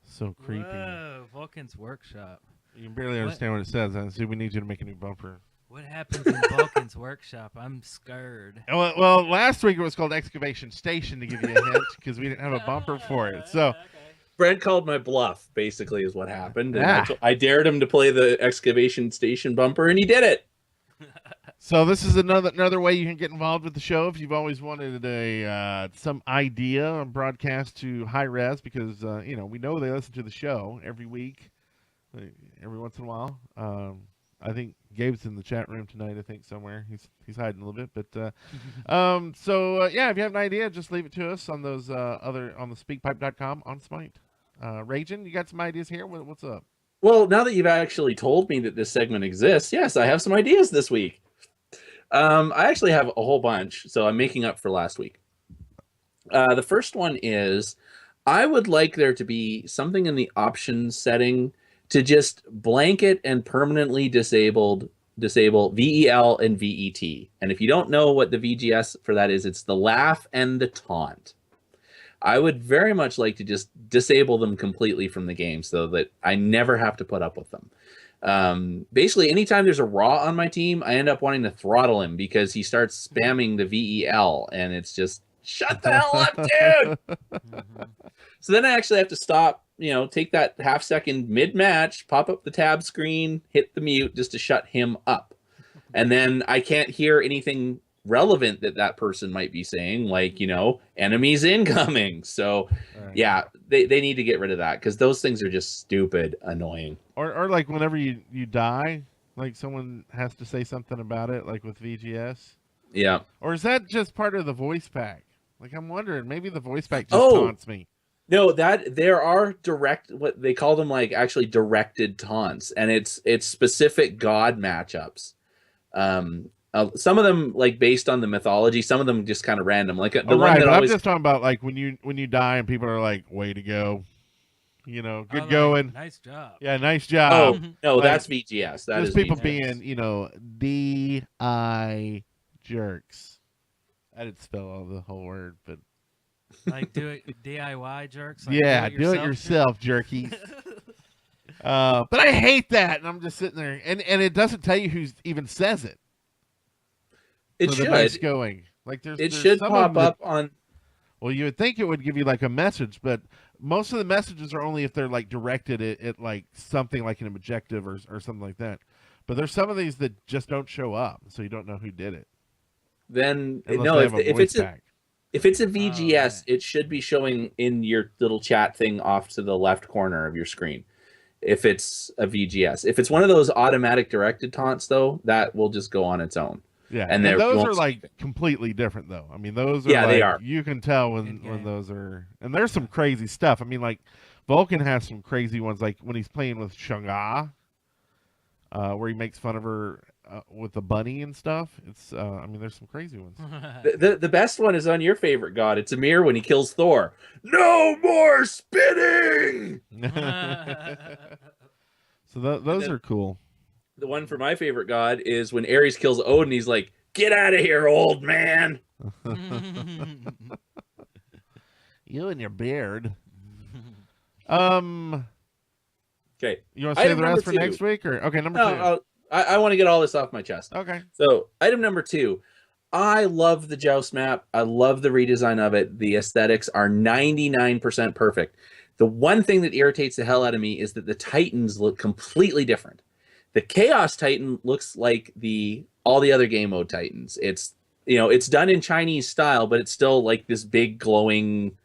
So creepy. Whoa, Vulcan's Workshop. You can barely understand what it says. I see we need you to make a new bumper. What happens in Vulcan's Workshop? I'm scared. Well, last week it was called Excavation Station to give you a hint because we didn't have a bumper for it. So Brent called my bluff, basically, is what happened. And Ah. I dared him to play the excavation station bumper, and he did it. So this is another way you can get involved with the show if you've always wanted some idea on broadcast to high res, because we know they listen to the show every week, every once in a while. I think Gabe's in the chat room tonight. I think somewhere he's hiding a little bit, but yeah, if you have an idea, just leave it to us on those on the speakpipe.com on Smite. Ragin, you got some ideas here? What's up? Well, now that you've actually told me that this segment exists, yes, I have some ideas this week. I actually have a whole bunch, so I'm making up for last week. The first one is, I would like there to be something in the options setting to just blanket and permanently disable VEL and VET. And if you don't know what the VGS for that is, it's the laugh and the taunt. I would very much like to just disable them completely from the game so that I never have to put up with them. Basically, anytime there's a Raw on my team, I end up wanting to throttle him because he starts spamming the VEL, and it's just, shut the hell up, dude! So then I actually have to stop, take that half-second mid-match, pop up the tab screen, hit the mute just to shut him up. And then I can't hear anything relevant that person might be saying, like, enemies incoming. So, Right. Yeah, they need to get rid of that because those things are just stupid, annoying. Or like whenever you die, like someone has to say something about it, like with VGS. Yeah. Or is that just part of the voice pack? Like, I'm wondering, maybe the voice pack just Oh! taunts me. No, that there are what they call them, like actually directed taunts, and it's specific god matchups. Some of them like based on the mythology, some of them just kind of random. Like the one right, that but always I'm just talking about like when you die and people are like, "Way to go," good Like, going. Nice job. Yeah, nice oh job. no, Like, that's VGS. That just is people VGS. being DI jerks. I didn't spell all the whole word, but Like do it DIY jerks. Like yeah, do it yourself, jerkies. But I hate that, and I'm just sitting there, and it doesn't tell you who even says it. It for should. the nice going. Like It there's should some pop of them up on. Well, you would think it would give you like a message, but most of the messages are only if they're like directed at like something like an objective or something like that. But there's some of these that just don't show up, so you don't know who did it. Then Unless no, they have a if voice it's pack. if it's a VGS, right. it should be showing in your little chat thing off to the left corner of your screen. If it's a VGS, if it's one of those automatic directed taunts, though, that will just go on its own. Yeah, and and those won't are see like it. completely different, though. I mean, those are Yeah, they like, are. you can tell when In-game. those are, and there's some crazy stuff. I mean, like Vulcan has some crazy ones, like when he's playing with Shangha, where he makes fun of her with the bunny and stuff. It's, I mean, there's some crazy ones. The best one is on your favorite god. It's Amir when he kills Thor. No more spinning. So those are cool. The one for my favorite god is when Ares kills Odin. He's like, "Get out of here, old man." You and your beard. Okay. You want to say Item the rest number for 2. next week, or okay, number 2. No, I want to get all this off my chest. Okay. So, item number 2. I love the Joust map. I love the redesign of it. The aesthetics are 99% perfect. The one thing that irritates the hell out of me is that the Titans look completely different. The Chaos Titan looks like all the other game mode Titans. It's it's done in Chinese style, but it's still like this big glowing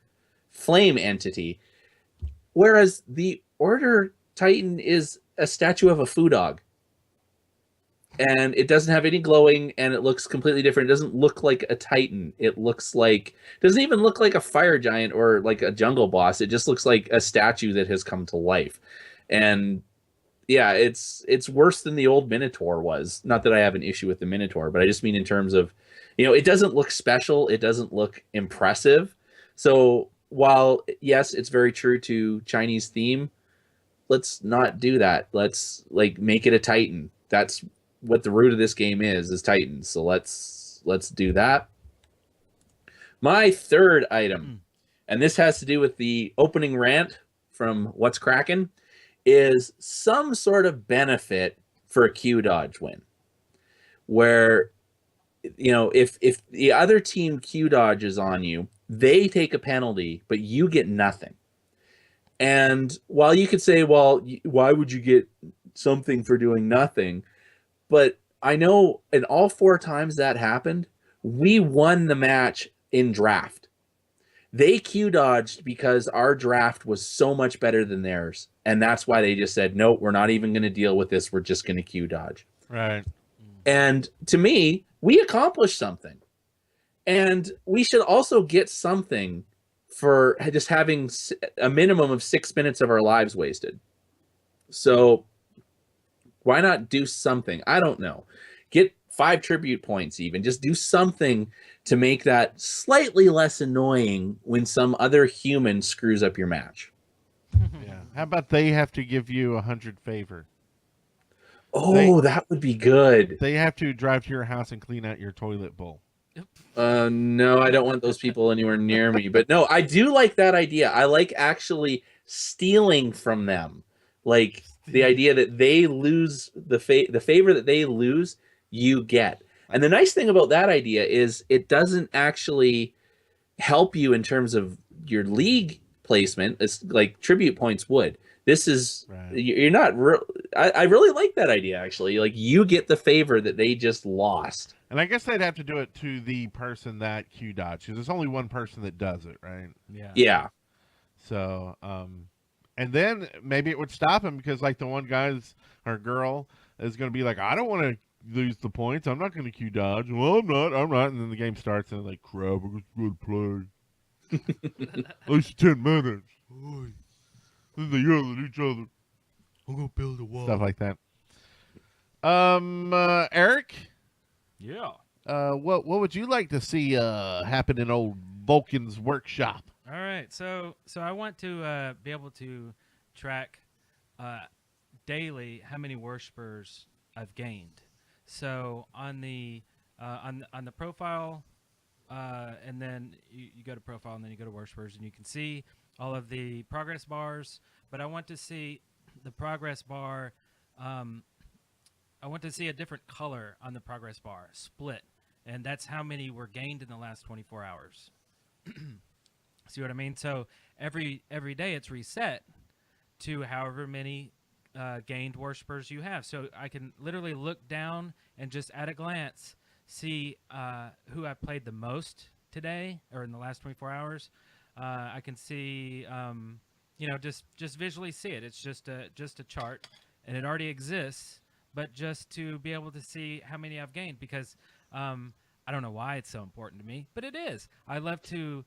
flame entity. Whereas the Order Titan is a statue of a foo dog. And it doesn't have any glowing, and it looks completely different. It doesn't look like a Titan. It doesn't even look like a fire giant or like a jungle boss. It just looks like a statue that has come to life. And yeah, it's worse than the old Minotaur was. Not that I have an issue with the Minotaur, but I just mean in terms of, it doesn't look special. It doesn't look impressive. So while, yes, it's very true to Chinese theme, let's not do that. Let's make it a Titan. That's what the root of this game is Titans. So let's do that. My third item, and this has to do with the opening rant from What's Crackin', is some sort of benefit for a Q dodge win. Where, if the other team Q dodges on you, they take a penalty, but you get nothing. And while you could say, well, why would you get something for doing nothing? But I know in all 4 times that happened, we won the match in draft. They Q dodged because our draft was so much better than theirs. And that's why they just said, no, we're not even going to deal with this. We're just going to Q dodge. Right. And to me, we accomplished something. And we should also get something for just having a minimum of 6 minutes of our lives wasted. So why not do something? I don't know. Get 5 tribute points even. Just do something to make that slightly less annoying when some other human screws up your match. Yeah. How about they have to give you 100 favor? Oh, that would be good. They have to drive to your house and clean out your toilet bowl. No, I don't want those people anywhere near me. But no, I do like that idea. I like actually stealing from them. Like the idea that they lose the favor that they lose, you get. And the nice thing about that idea is it doesn't actually help you in terms of your league placement. It's like tribute points would. This is you're not. I really like that idea actually. Like you get the favor that they just lost. And I guess they'd have to do it to the person that Q dodged, because there's only one person that does it, right? Yeah. Yeah. So, and then maybe it would stop him because, like, the one guy's or girl is going to be like, I don't want to lose the points. I'm not going to Q dodge. Well, I'm not. And then the game starts and like, crap, we're going to play. At least 10 minutes. Then they yell at each other. I'm going to build a wall. Stuff like that. Eric? Yeah. What would you like to see happen in old Vulcan's workshop? All right. So I want to be able to track daily how many worshipers I've gained. So on the profile, and then you go to profile, and then you go to worshipers, and you can see all of the progress bars. But I want to see the progress bar. I want to see a different color on the progress bar, split, and that's how many were gained in the last 24 hours. See what I mean? So every day it's reset to however many gained worshipers you have. So I can literally look down and just at a glance see who I played the most today or in the last 24 hours. I can see, just visually see it. It's just a chart, and it already exists. But just to be able to see how many I've gained, because I don't know why it's so important to me, but it is. I love to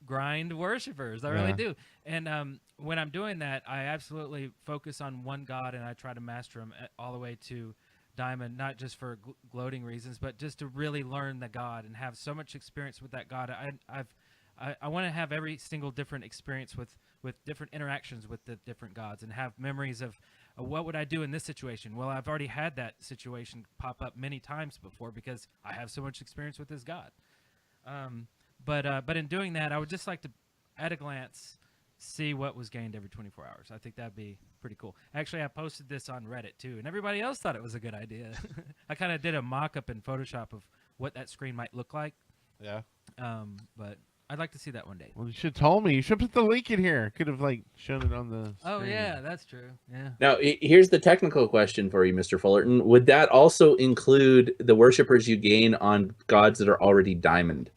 grind worshipers. I really do. And when I'm doing that, I absolutely focus on one god, and I try to master him all the way to diamond, not just for gloating reasons, but just to really learn the god and have so much experience with that god. I want to have every single different experience with different interactions with the different gods, and have memories of what would I do in this situation. Well, I've already had that situation pop up many times before because I have so much experience with this god. But in doing that, I would just like to, at a glance, see what was gained every 24 hours. I think that'd be pretty cool. Actually, I posted this on Reddit too, and everybody else thought it was a good idea. I kind of did a mock-up in Photoshop of what that screen might look like. Yeah. But I'd like to see that one day. Well, you should have told me. You should put the link in here. Could have shown it on the Oh screen. yeah, that's true. Yeah. Now, here's the technical question for you, Mr. Fullerton. Would that also include the worshipers you gain on gods that are already diamond?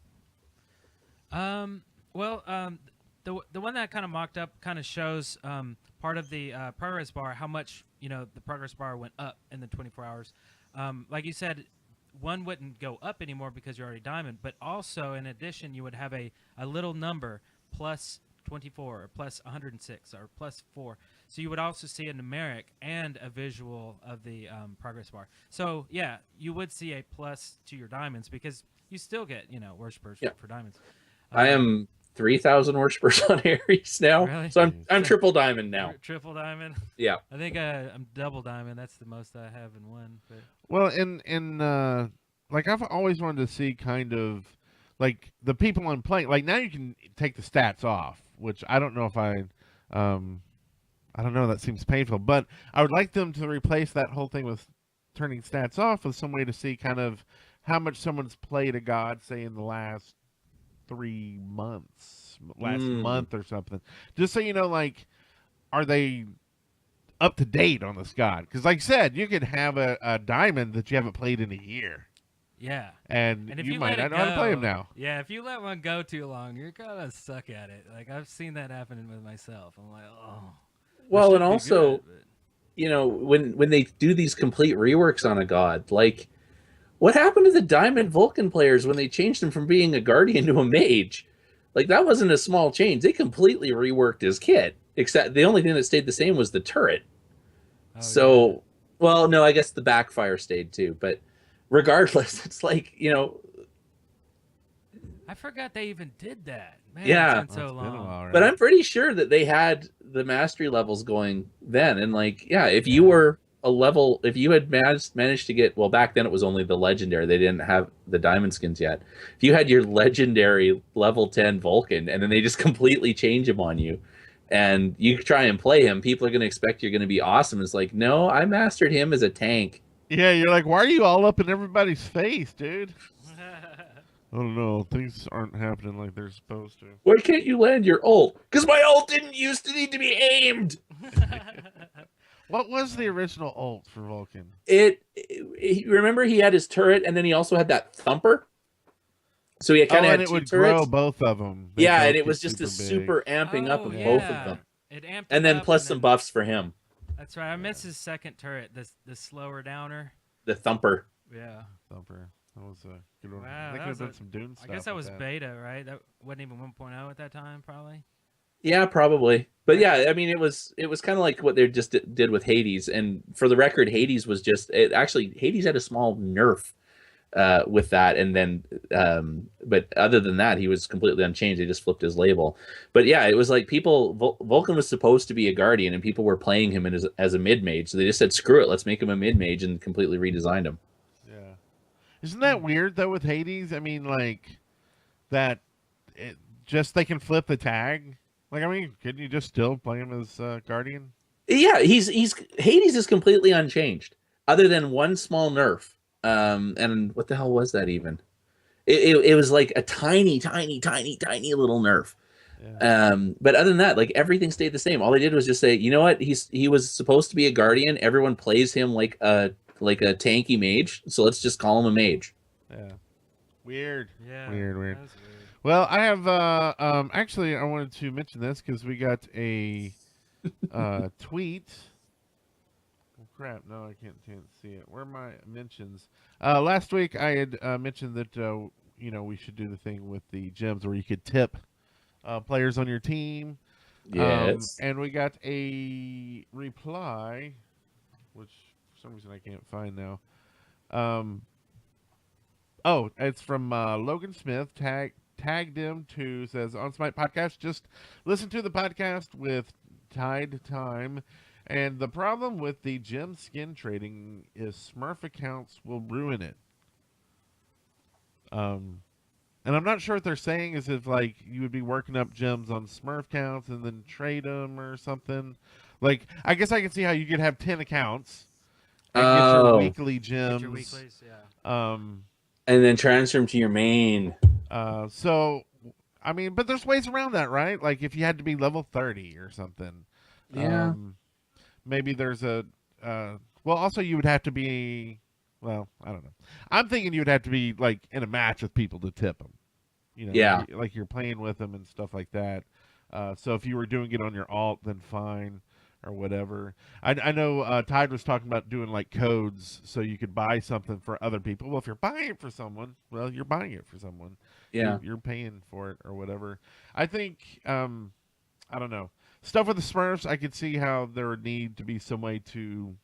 The one that I kind of mocked up kind of shows part of the progress bar, how much the progress bar went up in the 24 hours. Like you said, one wouldn't go up anymore because you're already diamond, but also in addition you would have a little number plus 24 or plus 106 or plus 4. So you would also see a numeric and a visual of the progress bar. So yeah, you would see a plus to your diamonds because you still get worshipers for diamonds. I am 3,000 worshipers on Aries now, Really? so I'm triple diamond now. Triple diamond. Yeah. I think I'm double diamond. That's the most I have in one. But Well, like I've always wanted to see kind of like the people I'm playing. Like now you can take the stats off, which I don't know if I don't know. That seems painful, but I would like them to replace that whole thing with turning stats off with some way to see kind of how much someone's played a god, say in the last 3 months, last month or something. Just so you know, like, are they up to date on this god. Because like I said, you could have a diamond that you haven't played in a year. Yeah. And if you you might let not it know how to play go- him now. Yeah, if you let one go too long, you're gonna suck at it. Like I've seen that happen with myself. I'm like, oh. this Well, and should be also, good, but- you know, when they do these complete reworks on a god, like what happened to the Diamond Vulcan players when they changed him from being a guardian to a mage? Like that wasn't a small change. They completely reworked his kit. Except the only thing that stayed the same was the turret. Oh, So, well, no, I guess the backfire stayed too. But regardless, it's like, you know, I forgot they even did that. Man, Yeah. it's been so It's been a long. while, right? but I'm pretty sure that they had the mastery levels going then. And like, yeah, if you were a level, if you had managed to get, well, back then it was only the legendary. They didn't have the diamond skins yet. If you had your legendary level 10 Vulcan and then they just completely change him on you and you try and play him, people are going to expect you're going to be awesome. It's like, no, I mastered him as a tank. Yeah, you're like, why are you all up in everybody's face, dude? I don't know. Things aren't happening like they're supposed to. Why can't you land your ult? Because my ult didn't used to need to be aimed. What was the original ult for Vulcan? Remember he had his turret and then he also had that thumper. So he kind of had and it two would turrets. grow both of them. Yeah, and it was just a super amping up of Oh, both yeah. of them, It amped and it then up plus and some then- buffs for him. That's right. I missed his second turret, the slower downer. The thumper. Yeah. Thumper. That was a good one. Wow, I think that it was done a- some Dune stuff. I guess that with was beta, right? That wasn't even 1.0 at that time, probably. Yeah, probably. But yeah, I mean, it was kind of like what they just did with Hades. And for the record, Hades was Hades had a small nerf with that, and then but other than that, he was completely unchanged. They just flipped his label. But yeah, it was like Vulcan was supposed to be a guardian, and people were playing him as a mid mage. So they just said, "Screw it, let's make him a mid mage," and completely redesigned him. Yeah. Isn't that weird though with Hades? I mean, like that. They can flip the tag. Like, I mean, couldn't you just still play him as guardian? Yeah, he's Hades is completely unchanged, other than one small nerf. And what the hell was that even? It was like a tiny little nerf. Yeah. But other than that, like everything stayed the same. All they did was just say, you know what? He was supposed to be a guardian. Everyone plays him like a tanky mage, so let's just call him a mage. Yeah. Weird. Yeah. Weird. That was weird. Well, I have actually I wanted to mention this because we got a tweet. Oh, crap! No, I can't see it. Where are my mentions? Last week I had mentioned that we should do the thing with the gems where you could tip players on your team. Yes. And we got a reply, which for some reason I can't find now. It's from Logan Smith. Tagged him to, says, On Smite podcast, just listen to the podcast with Tide Time. And the problem with the gem skin trading is Smurf accounts will ruin it. And I'm not sure what they're saying is if, like, you would be working up gems on Smurf accounts and then trade them or something. Like, I guess I can see how you could have 10 accounts and get your weekly gems. Get your weeklies, yeah. And then transfer him to your main. So, I mean, but there's ways around that, right? Like if you had to be level 30 or something. Yeah. Maybe there's a, well, also you would have to be, well, I don't know. I'm thinking you would have to be like in a match with people to tip them. You know, Yeah. like you're playing with them and stuff like that. So if you were doing it on your alt, then fine. Or whatever. I know Tide was talking about doing like codes so you could buy something for other people. Well, if you're buying it for someone, well, you're buying it for someone. Yeah. You're paying for it or whatever. I think, I don't know. Stuff with the Smurfs, I could see how there would need to be some way to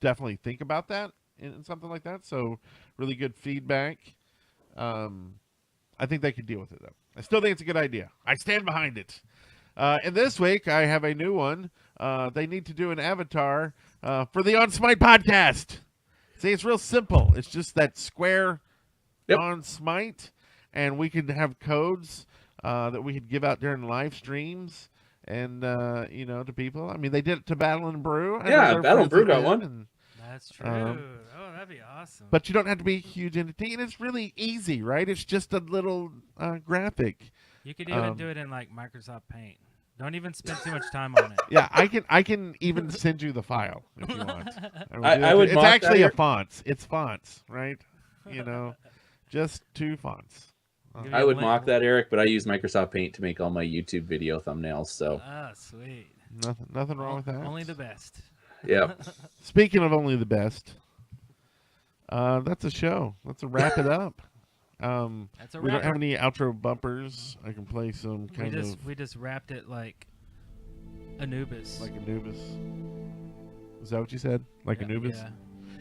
definitely think about that in something like that. So really good feedback. I think they could deal with it, though. I still think it's a good idea. I stand behind it. And this week, I have a new one. They need to do an avatar for the On Smite podcast. See, it's real simple. It's just that square On Smite, and we could have codes that we could give out during live streams and, to people. I mean, they did it to Battle and Brew. Yeah, Battle and Brew got one. And, That's true. Oh, that'd be awesome. but you don't have to be a huge entity, and it's really easy, right? It's just a little graphic. You could even do it in like Microsoft Paint. Don't even spend too much time on it. Yeah, I can even send you the file if you want. I would It's mock actually that. a fonts. It's fonts, right? You know, just 2 fonts. Give I you a would link. mock that, Eric, but I use Microsoft Paint to make all my YouTube video thumbnails. So, Ah, sweet. Nothing wrong with that. Only the best. yeah. Speaking of only the best, that's a show. Let's wrap it up. That's a We don't wrap. have any outro bumpers. I can play some kind of We just wrapped it like Anubis. like Anubis. Is that what you said? Like Anubis? Yeah.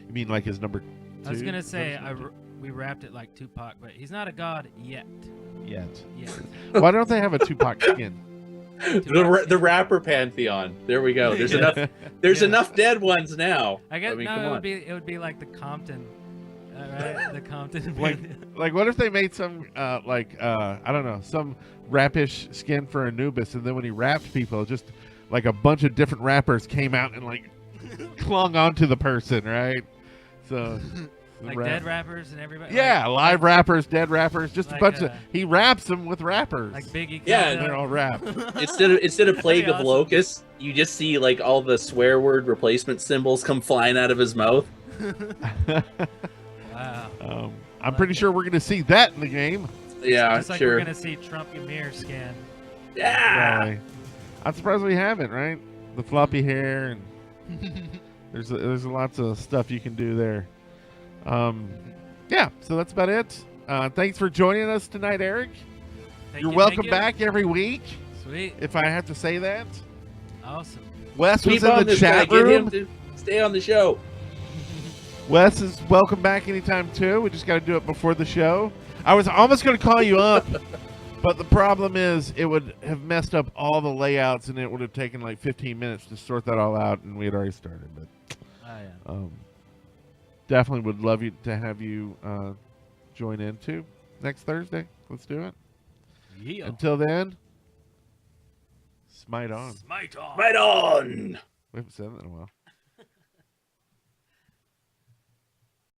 You mean like his number 2? I was gonna Is that say what you we wrapped it like Tupac, but he's not a god yet. said? Yet. Yet. Why don't they have a Tupac skin? The rapper pantheon. There we go. There's enough. There's Yeah. enough dead ones now. I guess mean, no, come it on. would be like the Compton, right? The Compton. Like what if they made some I don't know, some rapish skin for Anubis, and then when he rapped people, just like a bunch of different rappers came out and like clung onto the person, right? So like dead rappers and everybody. Yeah, live rappers, dead rappers, just like, a bunch of. He raps them with rappers. Like Biggie. Yeah, and they're all rap. Instead of plague of awesome. locusts, you just see like all the swear word replacement symbols come flying out of his mouth. Wow. I'm pretty sure we're gonna see that in the game. Yeah, Just like sure. we're gonna see Trump Ymir scan. Yeah. Probably. I'm surprised we haven't, right? The floppy hair and there's lots of stuff you can do there. Yeah, so that's about it. Thanks for joining us tonight, Eric. You're welcome back every week, Sweet. if I have to say that. Awesome. Wes Keep was in on the this guy. chat Get him room. to stay on the show. Wes is welcome back anytime too. We just got to do it before the show. I was almost going to call you up, but the problem is it would have messed up all the layouts, and it would have taken like 15 minutes to sort that all out, and we had already started. But Oh yeah. definitely would love you to have you join in too next Thursday. Let's do it. Yeah. Until then, smite on. Smite on. Right on. We haven't said that in a while.